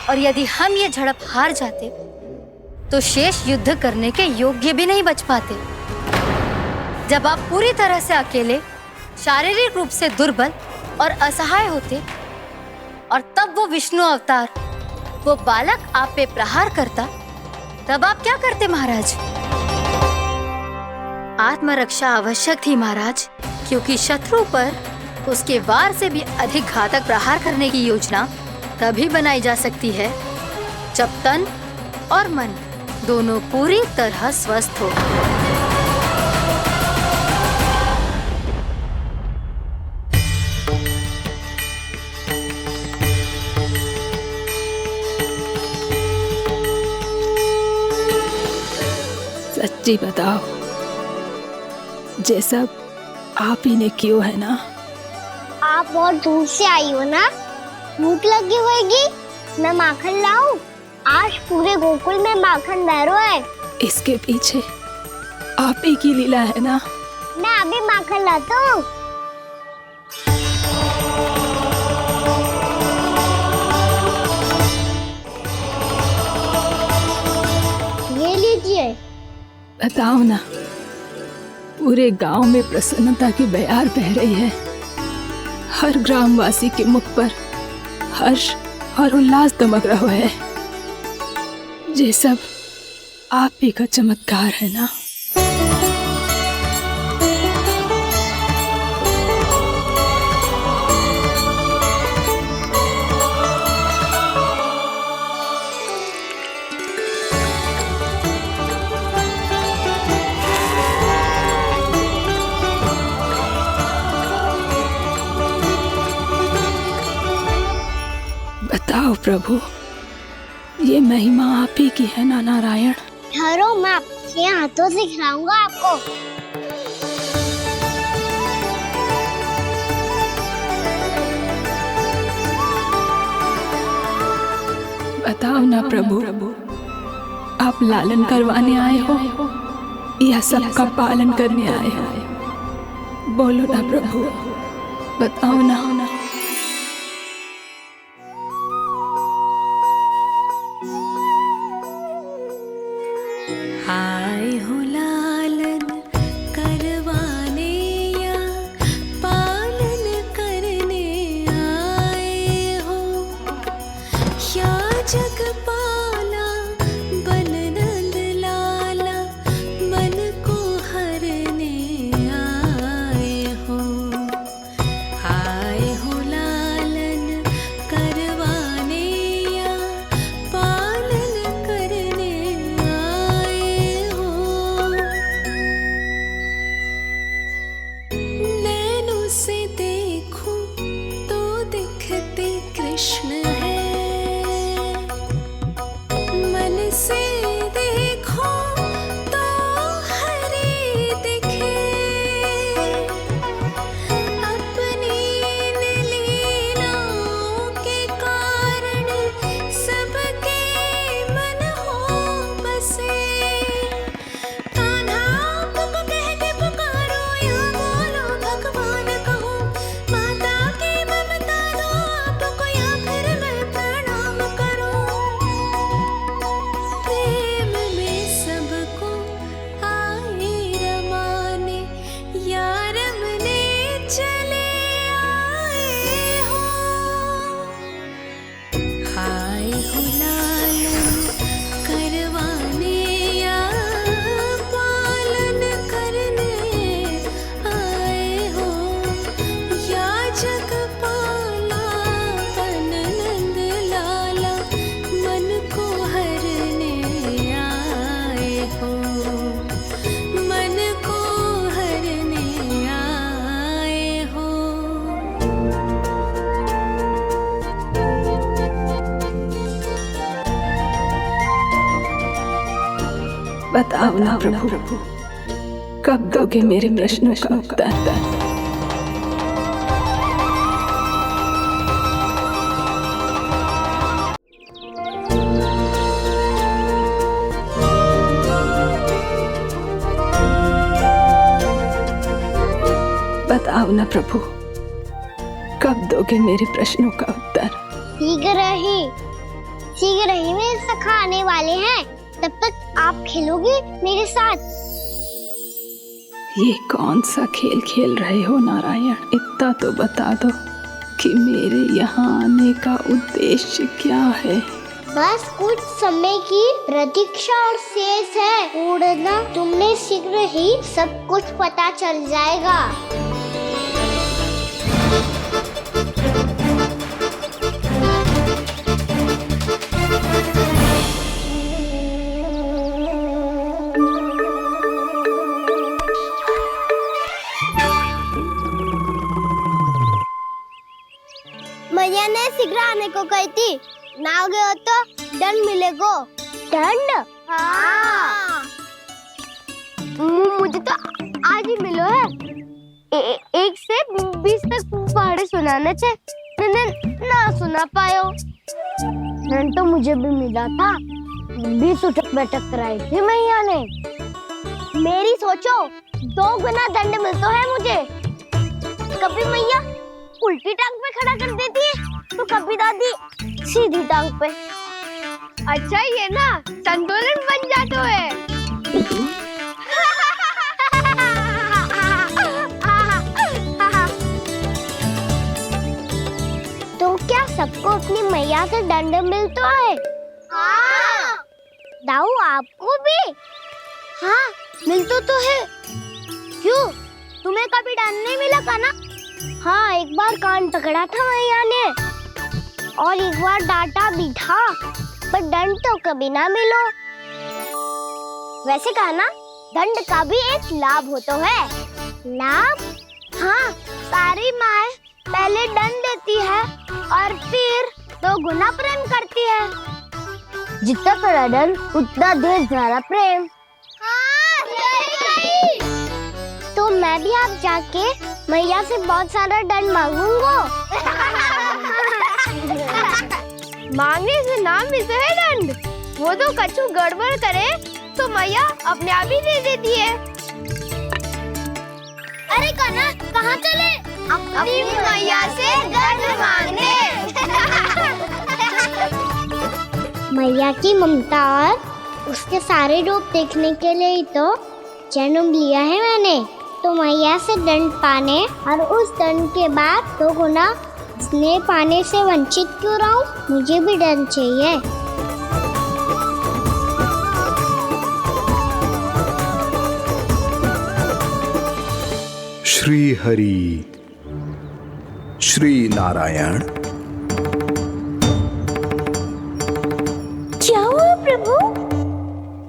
और यदि हम ये झड़प हार जाते तो शेष युद्ध करने के योग्य भी नहीं बच पाते। जब आप पूरी तरह से अकेले, शारीरिक रूप से दुर्बल और असहाय होते, और तब वो विष्णु अवतार, वो बालक आप पे प्रहार करता, तब आप क्या करते महाराज? आत्मरक्षा आवश्यक थी महाराज, क्योंकि शत्रु पर उसके वार से भी अधिक घातक प्रहार करने की योजना तभी बनाई जा सकती है जब तन और मन दोनों पूरी तरह स्वस्थ हो। सच्ची बताओ, जैसा आप ही ने कियो है ना? आप बहुत दूर से आई हो ना, भूख लगी होगी, मैं माखन लाऊं? आज पूरे गोकुल में माखन बह रहा है। इसके पीछे आप ही की लीला है ना? मैं अभी माखन लाता हूँ। ये लीजिए। बताओ ना, पूरे गांव में प्रसन्नता की बयार बह रही है। हर ग्रामवासी के मुख पर हर्ष और उल्लास दमक रहा है। ये सब आप ही का चमत्कार है ना? प्रभु, ये महिमा आप ही की है ना नारायण? ठहरो, मैं अपने हाथों से खिलाऊंगा आपको। बताओ ना प्रभु, आप लालन करवाने आए हो या सबका पालन करने आए हो? बोलो ना प्रभु, बताओ ना। आए हो लालन करवाने या पालन करने आए हो, या जगपाला बन नंद लाला मन को हरने आए हो। आए हो लालन करवाने या पालन करने आए हो। नैनों से देखूं तो दिखते कृष्ण है, मन से देखो तो हरे दिखे। अपनी इन लीलाओं के कारण सबके मन हो बसे। कान्हा आपको कह के पुकारो या बोलो भगवान कहो, माता की ममता दो आपको या फिर मैं प्रणाम करूं। प्रेम में सबको आए रमाने या रमने चले आए हो। आए हो लालन करवाने या पालन करने आए हो, या जगपाला बन नंद लाला मन को हरने आए हो। मन को हरने आए हो। बताओ ना प्रभु, कब दोगे मेरे प्रश्नों का उत्तर? बताओ ना प्रभु, कब दोगे मेरे प्रश्नों का उत्तर? शीघ्र ही मेरे सखा आने वाले हैं, तब तक आप खेलोगे मेरे साथ। ये कौन सा खेल खेल रहे हो नारायण? इतना तो बता दो कि मेरे यहाँ आने का उद्देश्य क्या है? बस कुछ समय की प्रतीक्षा और शेष है। उड़ना तुमने शीघ्र ही सब कुछ पता चल जाएगा। मैया ने शीघ्र आने को कही थी, ना आओगे हो तो दंड मिलेगा। दंड? हाँ। मुझे तो आज ही मिलो है। 1 से 20 तक पहाड़े सुनाने थे, ना सुना पायो। दंड तो मुझे भी मिला था, 20 उठक बैठक कराई थी मैया ने। मेरी सोचो 2 गुना दंड मिलता है मुझे। कभी मैया उल्टी टांग पे खड़ा कर देती है तो कभी दादी सीधी टांग पे। अच्छा ये ना संतुलन बन जाता है। तो क्या सबको अपनी मैया से दंड मिलता है? हाँ। दाऊ आपको भी? हाँ मिलता तो है। क्यों, तुम्हें कभी दंड नहीं मिला का ना? हाँ, एक बार कान पकड़ा था मैया ने और एक बार डांटा भी था, पर दंड तो कभी ना मिलो। वैसे कहा ना, दंड का भी एक लाभ होता है। लाभ? हाँ, सारी माँ पहले दंड देती है और फिर 2 गुना प्रेम करती है। जितना बड़ा दंड उतना ढेर सारा प्रेम। हाँ। मैं भी आप जाके मैया से बहुत सारा दंड मांगूंगा। मांगने से नाम मिलता है दंड। वो तो कछु गड़बड़ करे तो मैया अपने आप ही दे देती है। अरे कान्हा कहाँ चले? अपनी मैया से दंड मांगने। मैया की ममता और उसके सारे रूप देखने के लिए ही तो जन्म लिया है मैंने। तो मैया से दंड पाने और उस दंड के बाद तो गुना स्नेह पाने से वंचित क्यों रहूं? मुझे भी दंड चाहिए। श्री हरि श्री नारायण। क्या हुआ प्रभु?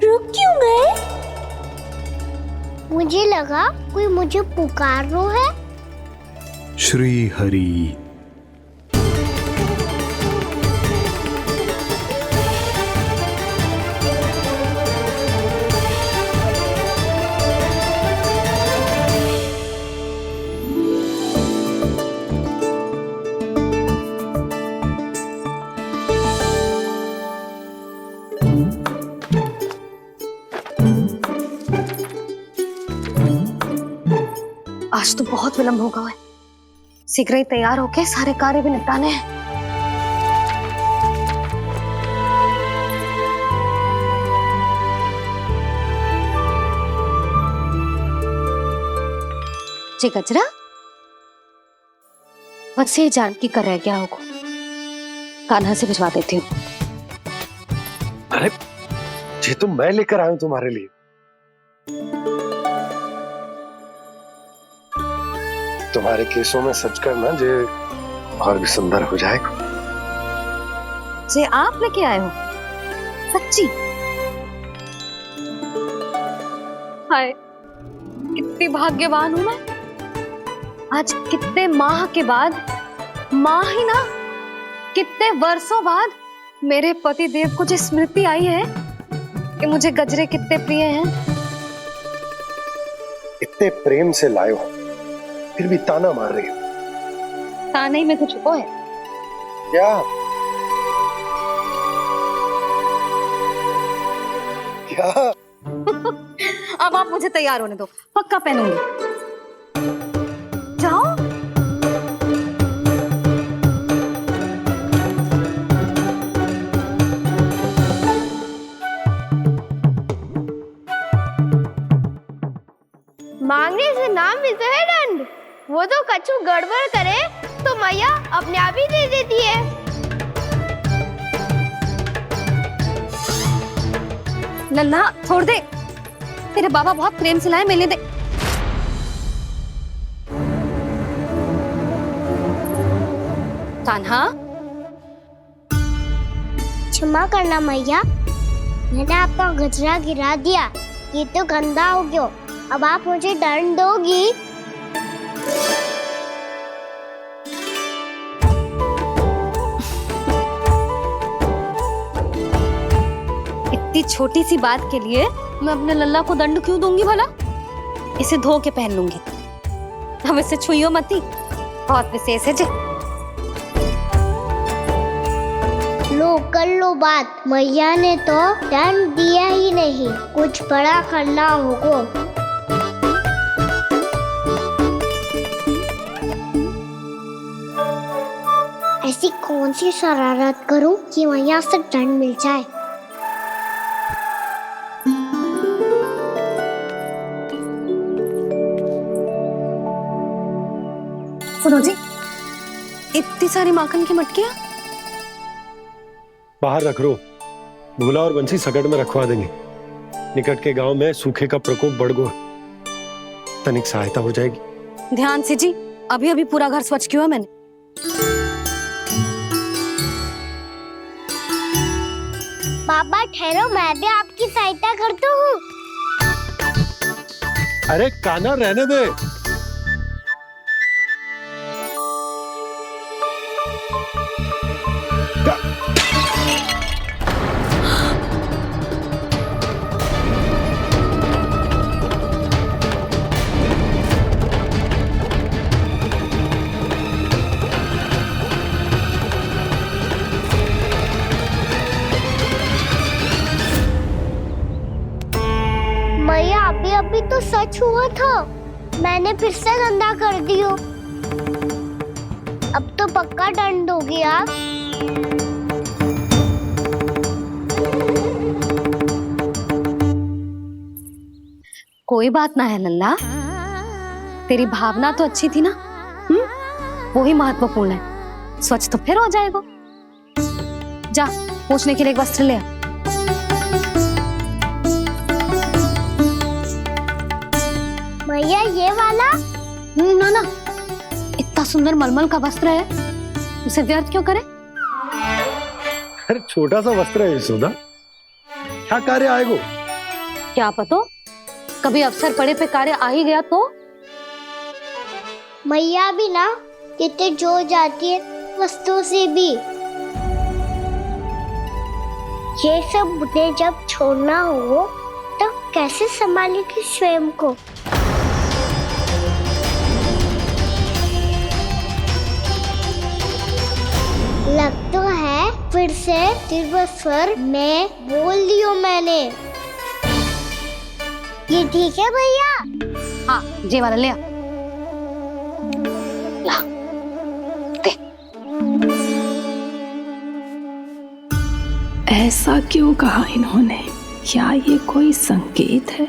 रुक क्यों गए? मुझे लगा कोई मुझे पुकार रहा है। श्री हरि। आज तो बहुत विलंब होगा है। शीघ्र ही तैयार होके सारे कार्य भी निपटाने हैं। जी गजरा, बस ये जानकी कर रह गया होगा। कान्हा से भिजवा देती हूँ। अरे ये तो मैं लेकर आया हूं तुम्हारे लिए। तुम्हारे केसों में सच करना जे और भी सुंदर हो जाएगा। जे आप लेके आए हो सच्ची? हाय कितनी भाग्यवान हूं मैं। आज कितने माह के बाद, माह ही ना कितने वर्षों बाद मेरे पति देव को जो स्मृति आई है कि मुझे गजरे कितने प्रिय हैं। इतने प्रेम से लाए हो फिर भी ताना मार रही हो। ताने ही में कुछ छुपो है क्या? क्या? अब आप मुझे तैयार होने दो, पक्का पहनूंगी। जाओ। मांगने से नाम मिलता है दंड। वो तो कछु गड़बड़ करे तो मैया अपने आप ही दे देती है। नन्हा छोड़ दे, तेरे बाबा बहुत प्रेम से लाए, मिलने दे। कान्हा क्षमा करना मैया, मैंने आपका गजरा गिरा दिया। ये तो गंदा हो गया। अब आप मुझे दंड दोगी? इतनी छोटी सी बात के लिए मैं अपने लल्ला को दंड क्यों दूंगी भला? इसे धो के पहन लूंगी। अब इसे छुइयो मती, बहुत विशेष है जी। लो कर लो बात। मैया ने तो दंड दिया ही नहीं, कुछ बड़ा करना होगा। ऐसी कौन सी शरारत करूं कि मैया से दंड मिल जाए? सुनो जी, इतनी सारी माखन की मटकियां बाहर रख रो। भूला और बंसी सगड़ में रखवा देंगे। निकट के गांव में सूखे का प्रकोप बढ़ गया, तनिक सहायता हो जाएगी। ध्यान से जी, अभी अभी पूरा घर स्वच्छ किया मैंने। बाबा ठहरो, मैं भी आपकी सहायता करता हूँ। अरे कान्हा रहने दे। छुआ था, मैंने फिर से गंदा कर दियो। अब तो पक्का दंड हो गया। कोई बात ना है लल्ला, तेरी भावना तो अच्छी थी ना, वही महत्वपूर्ण है। स्वच्छ तो फिर हो जाएगा। जा पोंछने के लिए एक वस्त्र ले आ। भैया ये वाला? ना ना, इतना सुंदर मलमल का वस्त्र है, उसे व्यर्थ क्यों करे? अरे छोटा सा वस्त्र है यशोदा, क्या कार्य आएगो? क्या पता, कभी अवसर पड़े पे कार्य आ ही गया तो? मैया भी ना कितने जो जाती है वस्तुओं से भी। ये सब मुझे जब छोड़ना हो तो कैसे संभालेगी स्वयं को? लग तो है फिर से तिरस्वर में बोल दियो मैंने। ये ठीक है भैया? हाँ, ये वाला ले आ। ला, दे। ऐसा क्यों कहा इन्होंने? क्या ये कोई संकेत है?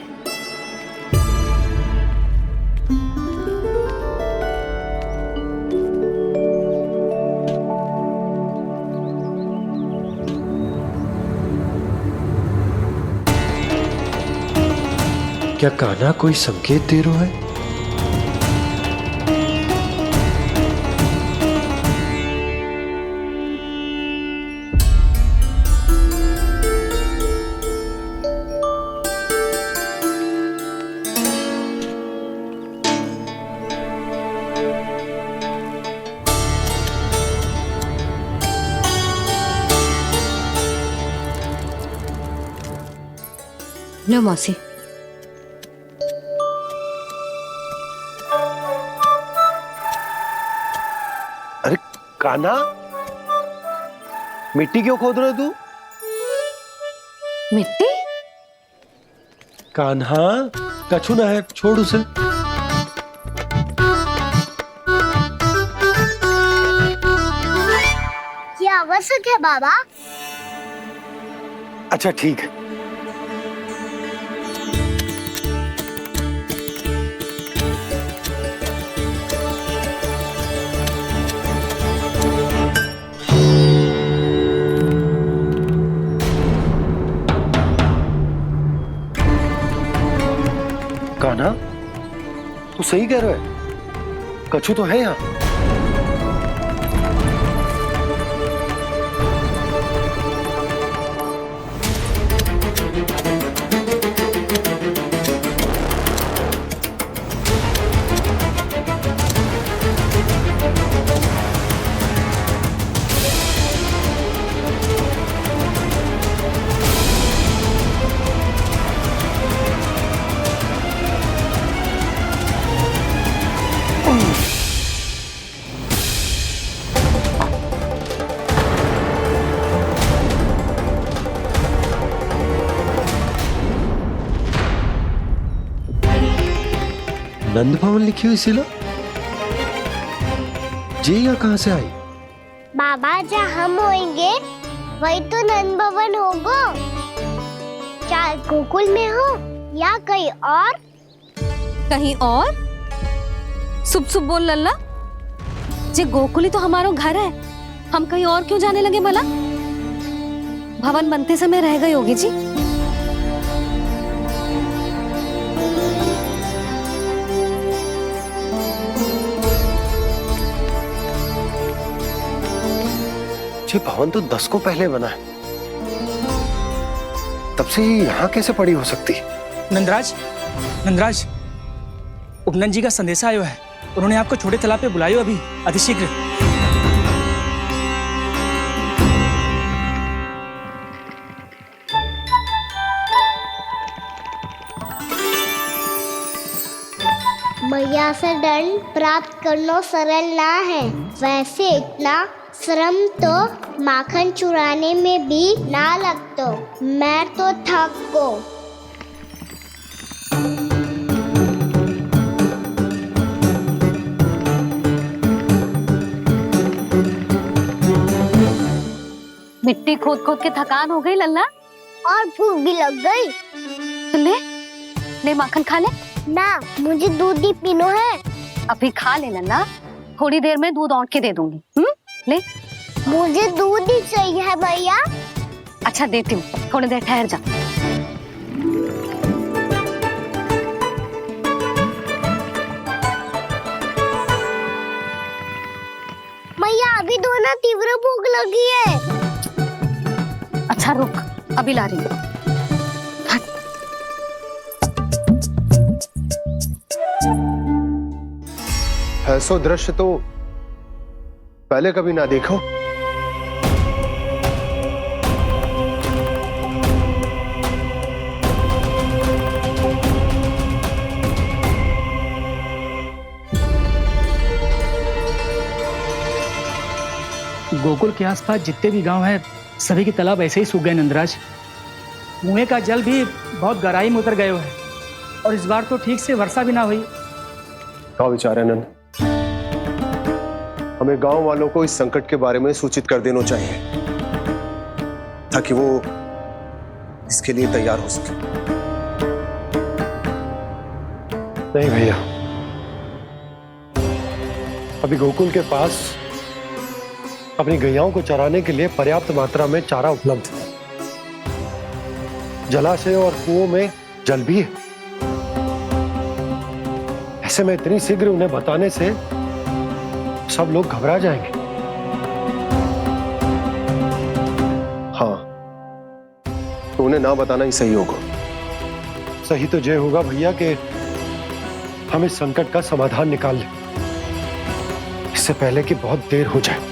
क्या कान्हा कोई संकेत दे रहा है? लो मौसी। अरे कान्हा, मिट्टी क्यों खोद रहे तू? मिट्टी? कान्हा, कछु ना है, छोड़ उसे। ये आवश्यक है बाबा। अच्छा ठीक है। कान्हा, तू सही कह रहा है, कछु तो है यहाँ। नंद भवन लिखी हुई सिला, जी यहाँ कहाँ से आई? बाबा जहाँ हम होंगे वही तो नंद भवन होगा। चाहे गोकुल में हो या कहीं और। कहीं और? सुब सुब बोल लल्ला, जे गोकुली तो हमारा घर है, हम कहीं और क्यों जाने लगे भला? भवन बनते समय रह गई होगी जी। ये भवन तो 10 को पहले बना है, तब से ये यहाँ कैसे पड़ी हो सकती? नंदराज, नंदराज, उपनंद जी का संदेशा आयो है, उन्होंने आपको छोटे तालाब पे बुलायो अभी, अतिशीघ्र। मैया से दंड प्राप्त करना सरल ना है, वैसे इतना श्रम तो माखन चुराने में भी ना लगतो। मैं तो थक को। मिट्टी खोद खोद के थकान हो गई लल्ला, और भूख भी लग गई। तो ले माखन खा ले। ना, मुझे दूध ही पीना है। अभी खा ले लल्ला, थोड़ी देर में दूध औंट के दे दूंगी। ले। मुझे दूध ही चाहिए है भैया। अच्छा देती हूँ, थोड़ी देर ठहर जा। मैया अभी तो ना तीव्र भूख लगी है। अच्छा रुक, अभी ला रही हूँ। ऐसा दृश्य तो पहले कभी ना देखो। गोकुल के आसपास जितने भी गांव हैं सभी के तालाब ऐसे ही सूख गए नंदराज। कुएं का जल भी बहुत गहराई में उतर गए है और इस बार तो ठीक से वर्षा भी ना हुई। क्या विचार है नंद? हमें गांव वालों को इस संकट के बारे में सूचित कर देना चाहिए ताकि वो इसके लिए तैयार हो सके। नहीं भैया, अभी गोकुल के पास अपनी गैयाओं को चराने के लिए पर्याप्त मात्रा में चारा उपलब्ध है। जलाशय और कुओं में जल भी है। ऐसे में इतनी शीघ्र उन्हें बताने से सब लोग घबरा जाएंगे। हाँ, तो उन्हें ना बताना ही सही होगा। सही तो ये होगा भैया कि हम इस संकट का समाधान निकाल लें, इससे पहले कि बहुत देर हो जाए।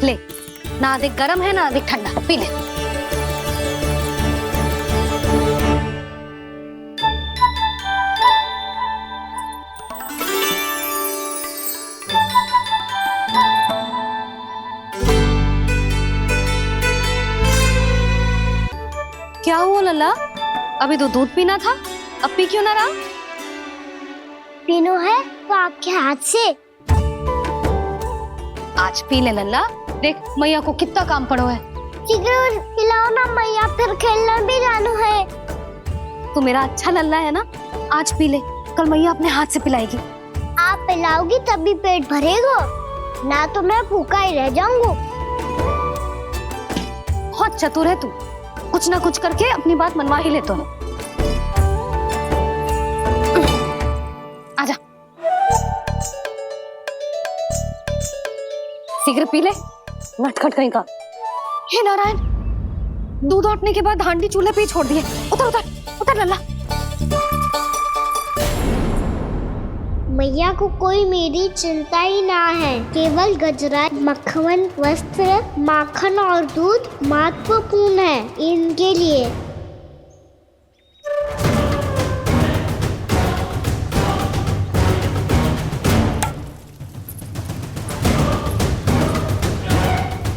ले, ना अधिक गर्म है ना अधिक ठंडा, पी ले। क्या हुआ लल्ला? अभी तो दूध पीना था, अब पी क्यों ना रहा? पीनो है तो आपके हाथ से। आज पी ले लल्ला, देख मैया को कितना काम पड़ो है। शीघ्र पिलाओ ना मैया, फिर खेलने भी जाना है। तू मेरा अच्छा लल्ला है ना, आज पी ले, कल मैया अपने हाथ से पिलाएगी। आप पिलाओगी तभी पेट भरेगा, ना तो मैं भूखा ही रह जाऊंगा। बहुत चतुर है तू, कुछ ना कुछ करके अपनी बात मनवा ही लेता है। आजा, शीघ्र पी ले, नटखट कहीं का। हे नारायण, दूध औटने के बाद हांडी चूल्हे पे ही छोड़ दिए। उतर उतर उतर लल्ला। मैया को कोई मेरी चिंता ही ना है। केवल गजरा, मक्खन, वस्त्र, माखन और दूध महत्वपूर्ण है इनके लिए।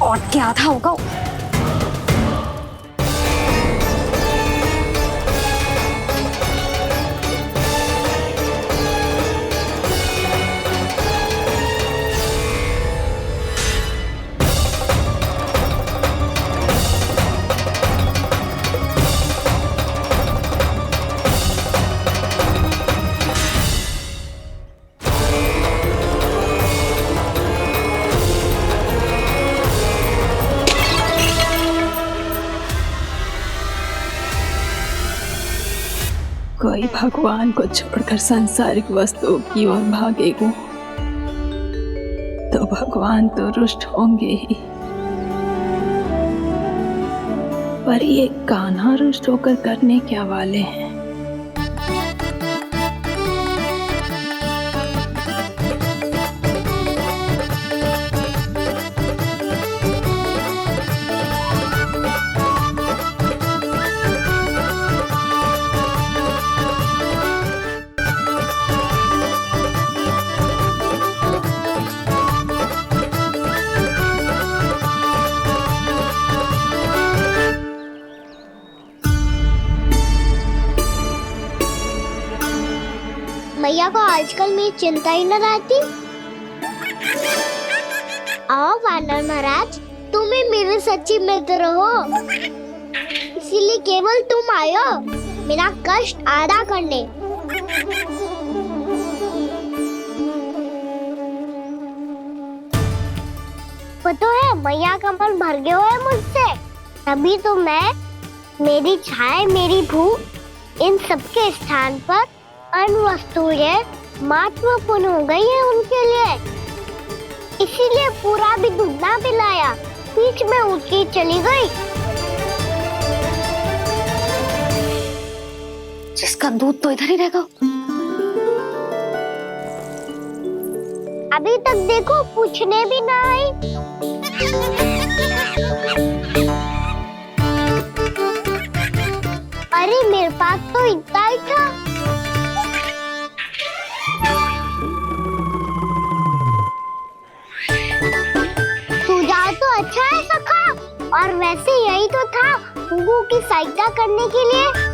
और क्या था होगा? कोई भगवान को छोड़कर सांसारिक वस्तुओं की ओर भागेगा तो भगवान तो रुष्ट होंगे ही, पर ये कान्हा रुष्ट होकर करने क्या वाले हैं? मैया को आजकल मेरी चिंता ही न रहती। आओ वानर महाराज, तुम ही मेरे सच्ची मित्र हो, इसीलिए केवल तुम आयो मेरा कष्ट आधा करने। पता है मैया का मन भर गया है मुझसे, तभी तो मैं, मेरी छाया, मेरी भूख, इन सबके स्थान पर अन्य वस्तुएं महत्वपूर्ण हो गई है उनके लिए। इसीलिए पूरा भी दूध ना पिलाया, बीच में उठ के चली गई। जिसका दूध तो इधर ही रहेगा। अभी तक देखो पूछने भी ना आई। अरे मेरे पास तो इतना ही था। सुझाव तो अच्छा है सखा, और वैसे यही तो था गुगु की सहायता करने के लिए।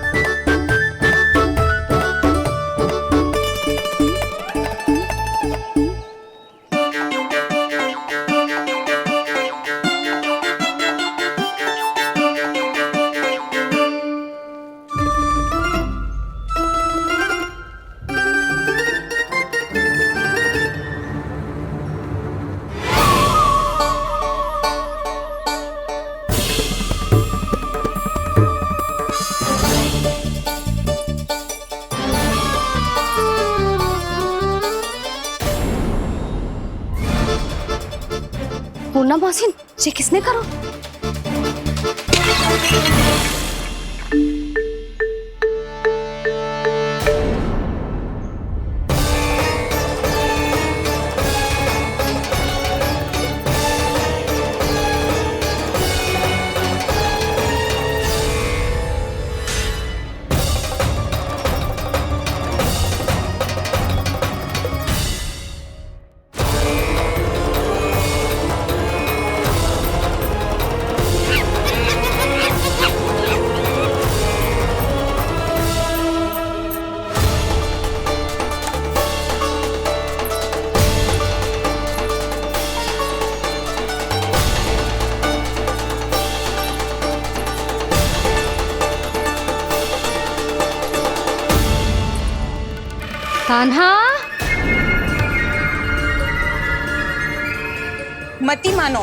पूर्णा मौसी, ये किसने करो? कान्हा, मती मानो,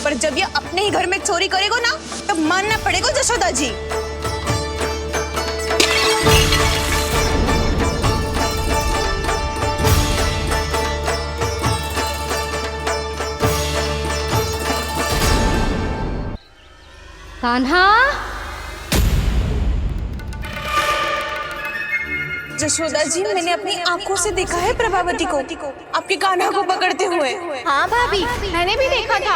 पर जब ये अपने ही घर में चोरी करेगा ना, तब मानना पड़ेगा जशोदा जी। कान्हा, जशोदा जी, मैंने अपनी आंखों से देखा है प्रभावती को आपके कान्हा को पकड़ते हुए। हाँ भाभी, मैंने भी देखा था।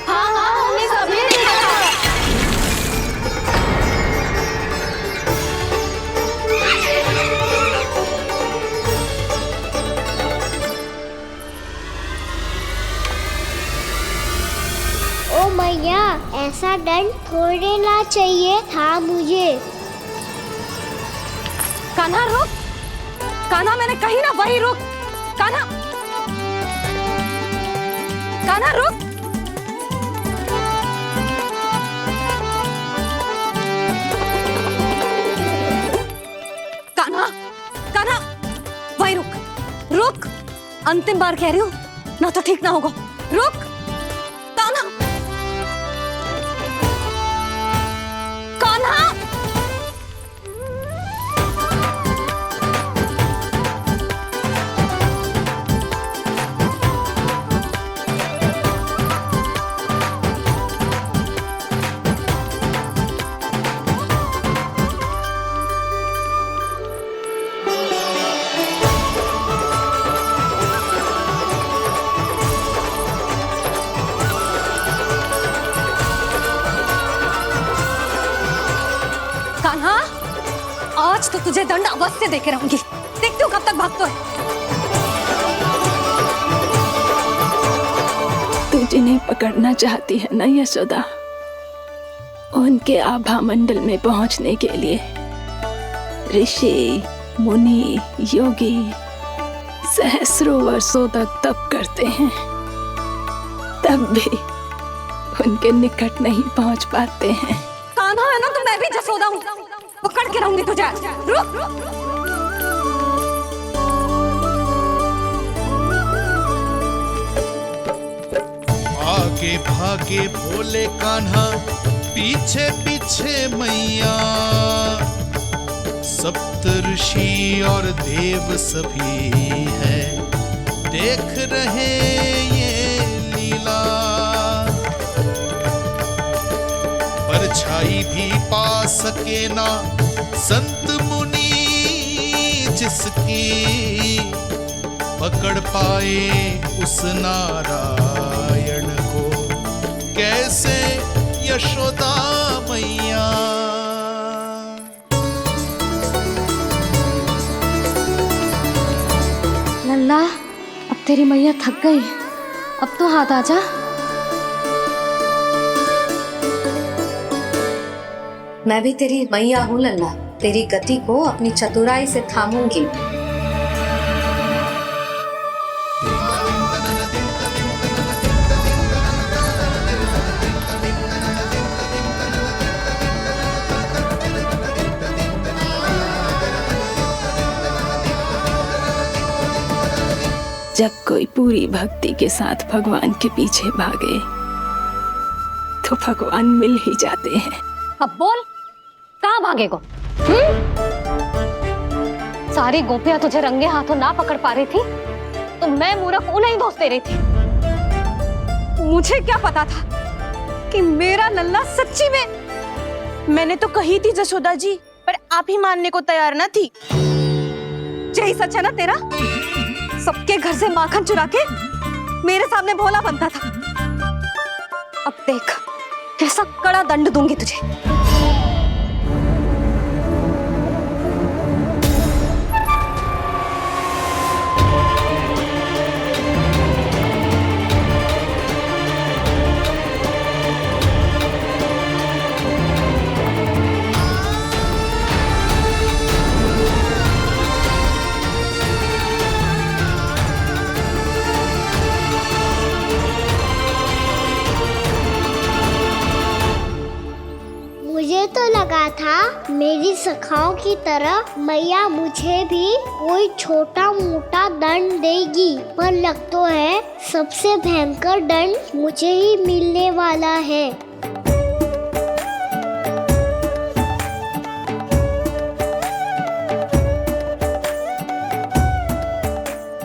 हाँ हाँ, हमने सभी देखा था। ओ मैया, ऐसा दंड थोड़े ना चाहिए था मुझे। कान्हा रुक, कान्हा, मैंने कही ना वही रुक। कान्हा, कान्हा रुक। कान्हा, कान्हा, वही रुक, रुक। अंतिम बार कह रही हूँ, ना तो ठीक ना होगा। रुक कान्हा, कान्हा। आज तो तुझे दंड अवश्य देके रहूंगी। देखती हूँ कब तक भागता है। तू जिन्हें पकड़ना चाहती है ना यशोदा, उनके आभा मंडल में पहुंचने के लिए ऋषि, मुनि, योगी सहस्रों वर्षों तक तप करते हैं, तब भी उनके निकट नहीं पहुंच पाते हैं। कान्हा है ना, तो मैं भी जसोदा हूँ, पकड़ के रहूंगी तुझे। रुक। आगे भागे भोले कान्हा, पीछे पीछे मैया, सप्तऋषि और देव सभी है देख रहे ये लीला। परछाई भी पा सके ना संत मुनि जिसकी, पकड़ पाए उस नारायण को कैसे यशोदा मैया। लल्ला, अब तेरी मैया थक गई, अब तो हाथ आजा। मैं भी तेरी मैया हूँ लल्ला, तेरी गति को अपनी चतुराई से थामूंगी। जब कोई पूरी भक्ति के साथ भगवान के पीछे भागे तो भगवान मिल ही जाते हैं। अब बोल, कहाँ भागेगो? सारी गोपियां तुझे रंगे हाथों ना पकड़ पा रही थी, तो मैं मूर्ख उन्हें ही दोष दे रही थी। मुझे क्या पता था कि मेरा लल्ला सच्ची में। मैंने तो कही थी जसोदा जी, पर आप ही मानने को तैयार ना थी। यही सच है ना तेरा? सबके घर से माखन चुरा के मेरे सामने भोला बनता था। अब देख कैसा कड़ा दंड दूंगी तुझे। मुझे तो लगा था मेरी सखाओं की तरह मैया मुझे भी कोई छोटा मोटा दंड देगी, पर लग तो है सबसे भयंकर दंड मुझे ही मिलने वाला है।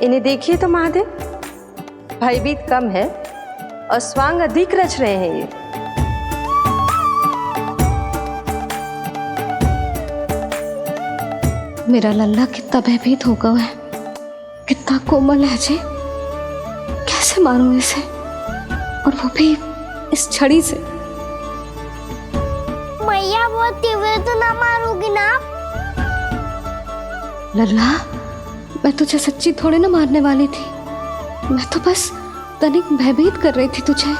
इन्हें देखिए तो महादेव, भयभीत कम है और स्वांग अधिक रच रहे हैं ये। मेरा लल्ला कितना भयभीत होगा है, कितना कोमल है जी। कैसे मारूं इसे, और वो भी इस छड़ी से। मैया बोलते हुए तो ना मारोगी ना? लल्ला, मैं तुझे सच्ची थोड़े ना मारने वाली थी, मैं तो बस तनिक भयभीत कर रही थी तुझे।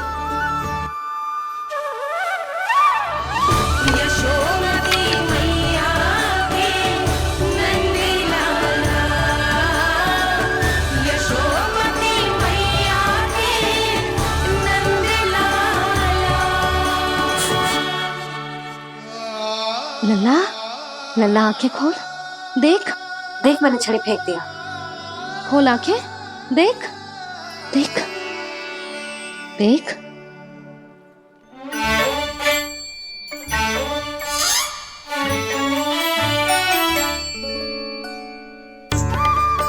लल्ला, लल्ला आंखें खोल, देख देख मैंने छड़ी फेंक दिया। खोल आंखें, देख देख देख।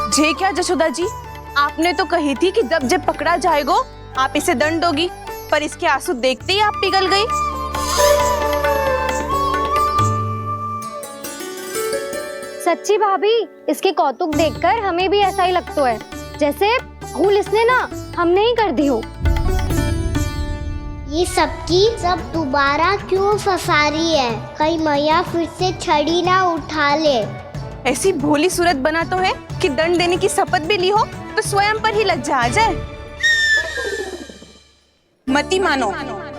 जे क्या जसोदा जी, आपने तो कही थी कि जब जब पकड़ा जाएगा आप इसे दंड दोगी, पर इसके आंसू देखते ही आप पिघल गई। सच्ची भाभी, इसके कौतुक देखकर हमें भी ऐसा ही लगता है, जैसे भूल इसने ना हमने ही कर दी हो। ये सबकी सब दोबारा क्यों फंसा रही है? कहीं मैया फिर से छड़ी ना उठा ले। ऐसी भोली सूरत बना तो है कि दंड देने की शपथ भी ली हो तो स्वयं पर ही लज्जा आ जाए। मती मानो,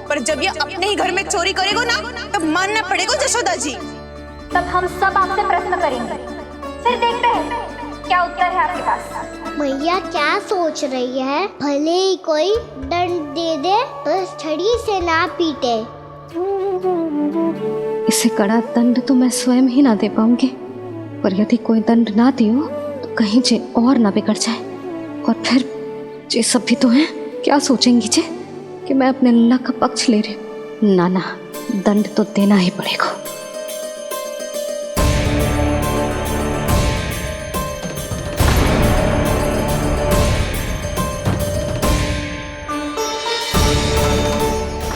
पर जब ये अपने ही घर में चोरी करेगो ना, तब मानना पड़ेगा जसोदा जी। तब हम सब आपसे प्रश्न करेंगे, फिर देखते हैं क्या उत्तर है आपके पास। मैया क्या सोच रही है? भले ही कोई दंड दे दे, बस छड़ी से ना पीटे। इसे कड़ा दंड तो मैं स्वयं ही ना दे पाऊंगी, पर यदि कोई दंड ना दियो तो कहीं जे और ना बिगड़ जाए, और फिर जे सब भी तो हैं, क्या सोचेंगी जे कि मैं अपने अल्लाह का पक्ष ले रही हूँ। ना ना, दंड तो देना ही पड़ेगा।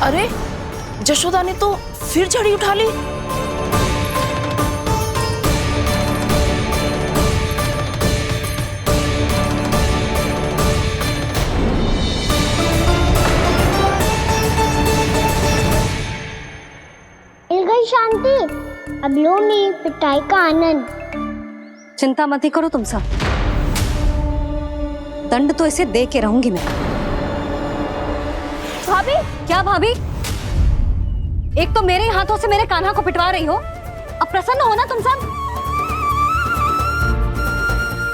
अरे जशोदा ने तो फिर छड़ी उठा ली। मिल गई शांति। अब लो मेरी पिटाई का आनंद। चिंता मत ही करो तुम सब, दंड तो इसे दे के रहूंगी मैं। भाभी, क्या भाभी? एक तो मेरे हाथों से मेरे कान्हा को पिटवा रही हो, अब प्रसन्न हो ना तुम सब?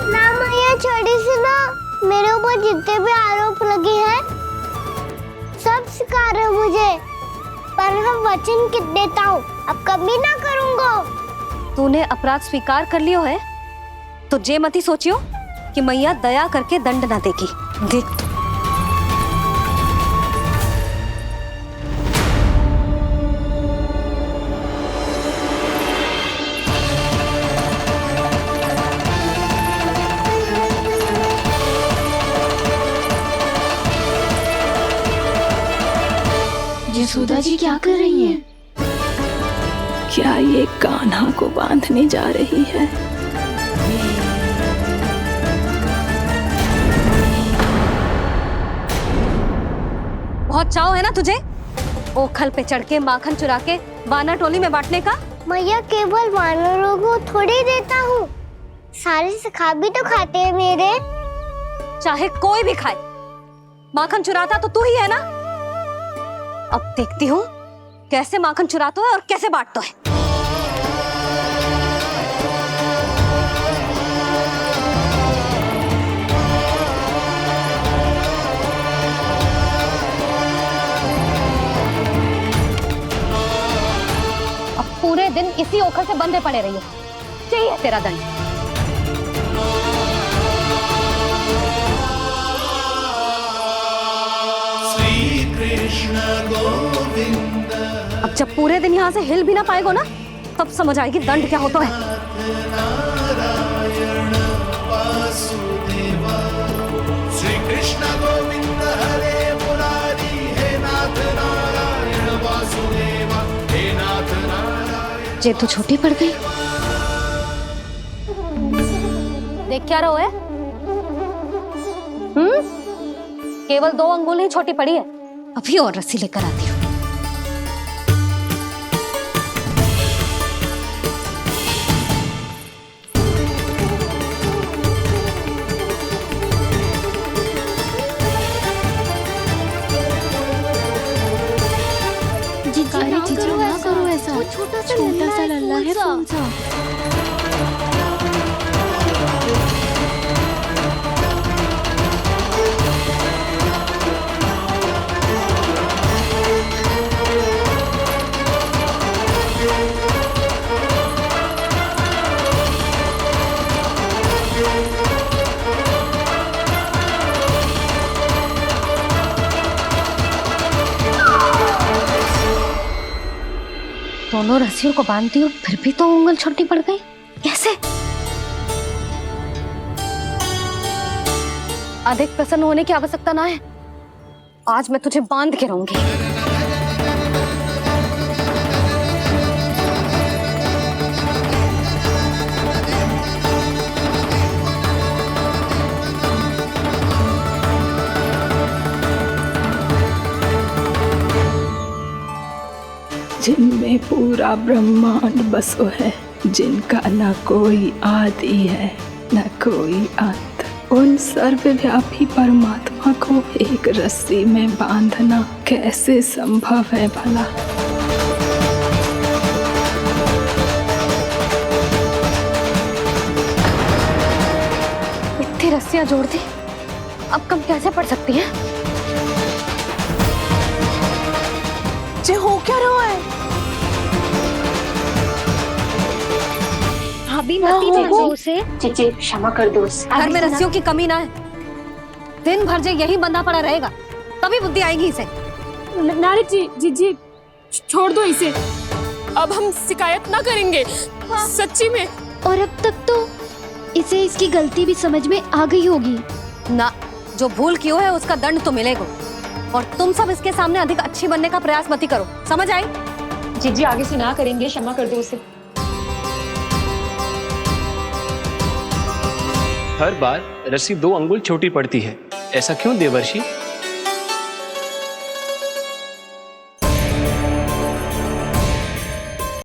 ना मैया, छड़ी से ना मेरे ऊपर जितने भी आरोप लगे हैं सब स्वीकार है मुझे, पर मैं वचन कित देता हूँ, अब कभी ना करूँगा। तूने अपराध स्वीकार कर लियो है तो जे मत ही सोचियो कि मैया दया करके दंड ना देगी। देख तू। यशोदा जी क्या कर रही हैं? क्या ये कान्हा को बांधने जा रही है? बहुत चाव है ना तुझे ओखल पे चढ़ के माखन चुरा के वानर टोली में बांटने का? मैया, केवल वानरों को थोड़ी देता हूँ, सारे सखा भी तो खाते हैं मेरे। चाहे कोई भी खाए, माखन चुराता तो तू ही है ना। अब देखती हूँ कैसे माखन चुराता है और कैसे बांटता है। अब पूरे दिन इसी ओखल से बंधे पड़े रहिए, चाहिए तेरा दंड। अब जब पूरे दिन यहाँ से हिल भी ना पाएगो ना, तब समझ आएगी दंड क्या होता है। श्री कृष्ण गोविंद हरे मुरारी, हे नाथ नारायण वासुदेव, हे नाथ नारायण। जे तो छोटी पड़ गई। देख क्या रहो है? केवल 2 अंगुल ही छोटी पड़ी है, अभी और रस्सी लेकर आती हूँ। जीजू ना करो ऐसा, छोटा सा लल्ला है कौन सा? दोनों रस्सियों को बांधती हूँ, फिर भी तो उंगल छोटी पड़ गई। कैसे? अधिक प्रसन्न होने की आवश्यकता ना है, आज मैं तुझे बांध के रहूंगी। जिनमें पूरा ब्रह्मांड बसो है, जिनका न कोई आदि है न कोई अंत, उन सर्वव्यापी परमात्मा को एक रस्सी में बांधना कैसे संभव है भला? इतनी रस्सियां जोड़ दी, अब कम कैसे पड़ सकती हैं? जे हो क्या रहा है? भाभी मत दीजिए उसे। चीची क्षमा कर दो उसे। घर में रस्सियों की कमी ना है, दिन भर जो यही बंधा पड़ा रहेगा तभी बुद्धि आएगी इसे। नारी जी जी जी छोड़ दो इसे, अब हम शिकायत ना करेंगे। सच्ची में। और अब तक तो इसे इसकी गलती भी समझ में आ गई होगी ना। जो भूल क्यों है उसका दंड तो मिलेगा, और तुम सब इसके सामने अधिक अच्छी बनने का प्रयास मत ही करो, समझ आई? जी जी आगे से ना करेंगे, क्षमा कर दो उसे। हर बार रस्सी 2 अंगुल छोटी पड़ती है, ऐसा क्यों देवर्षि?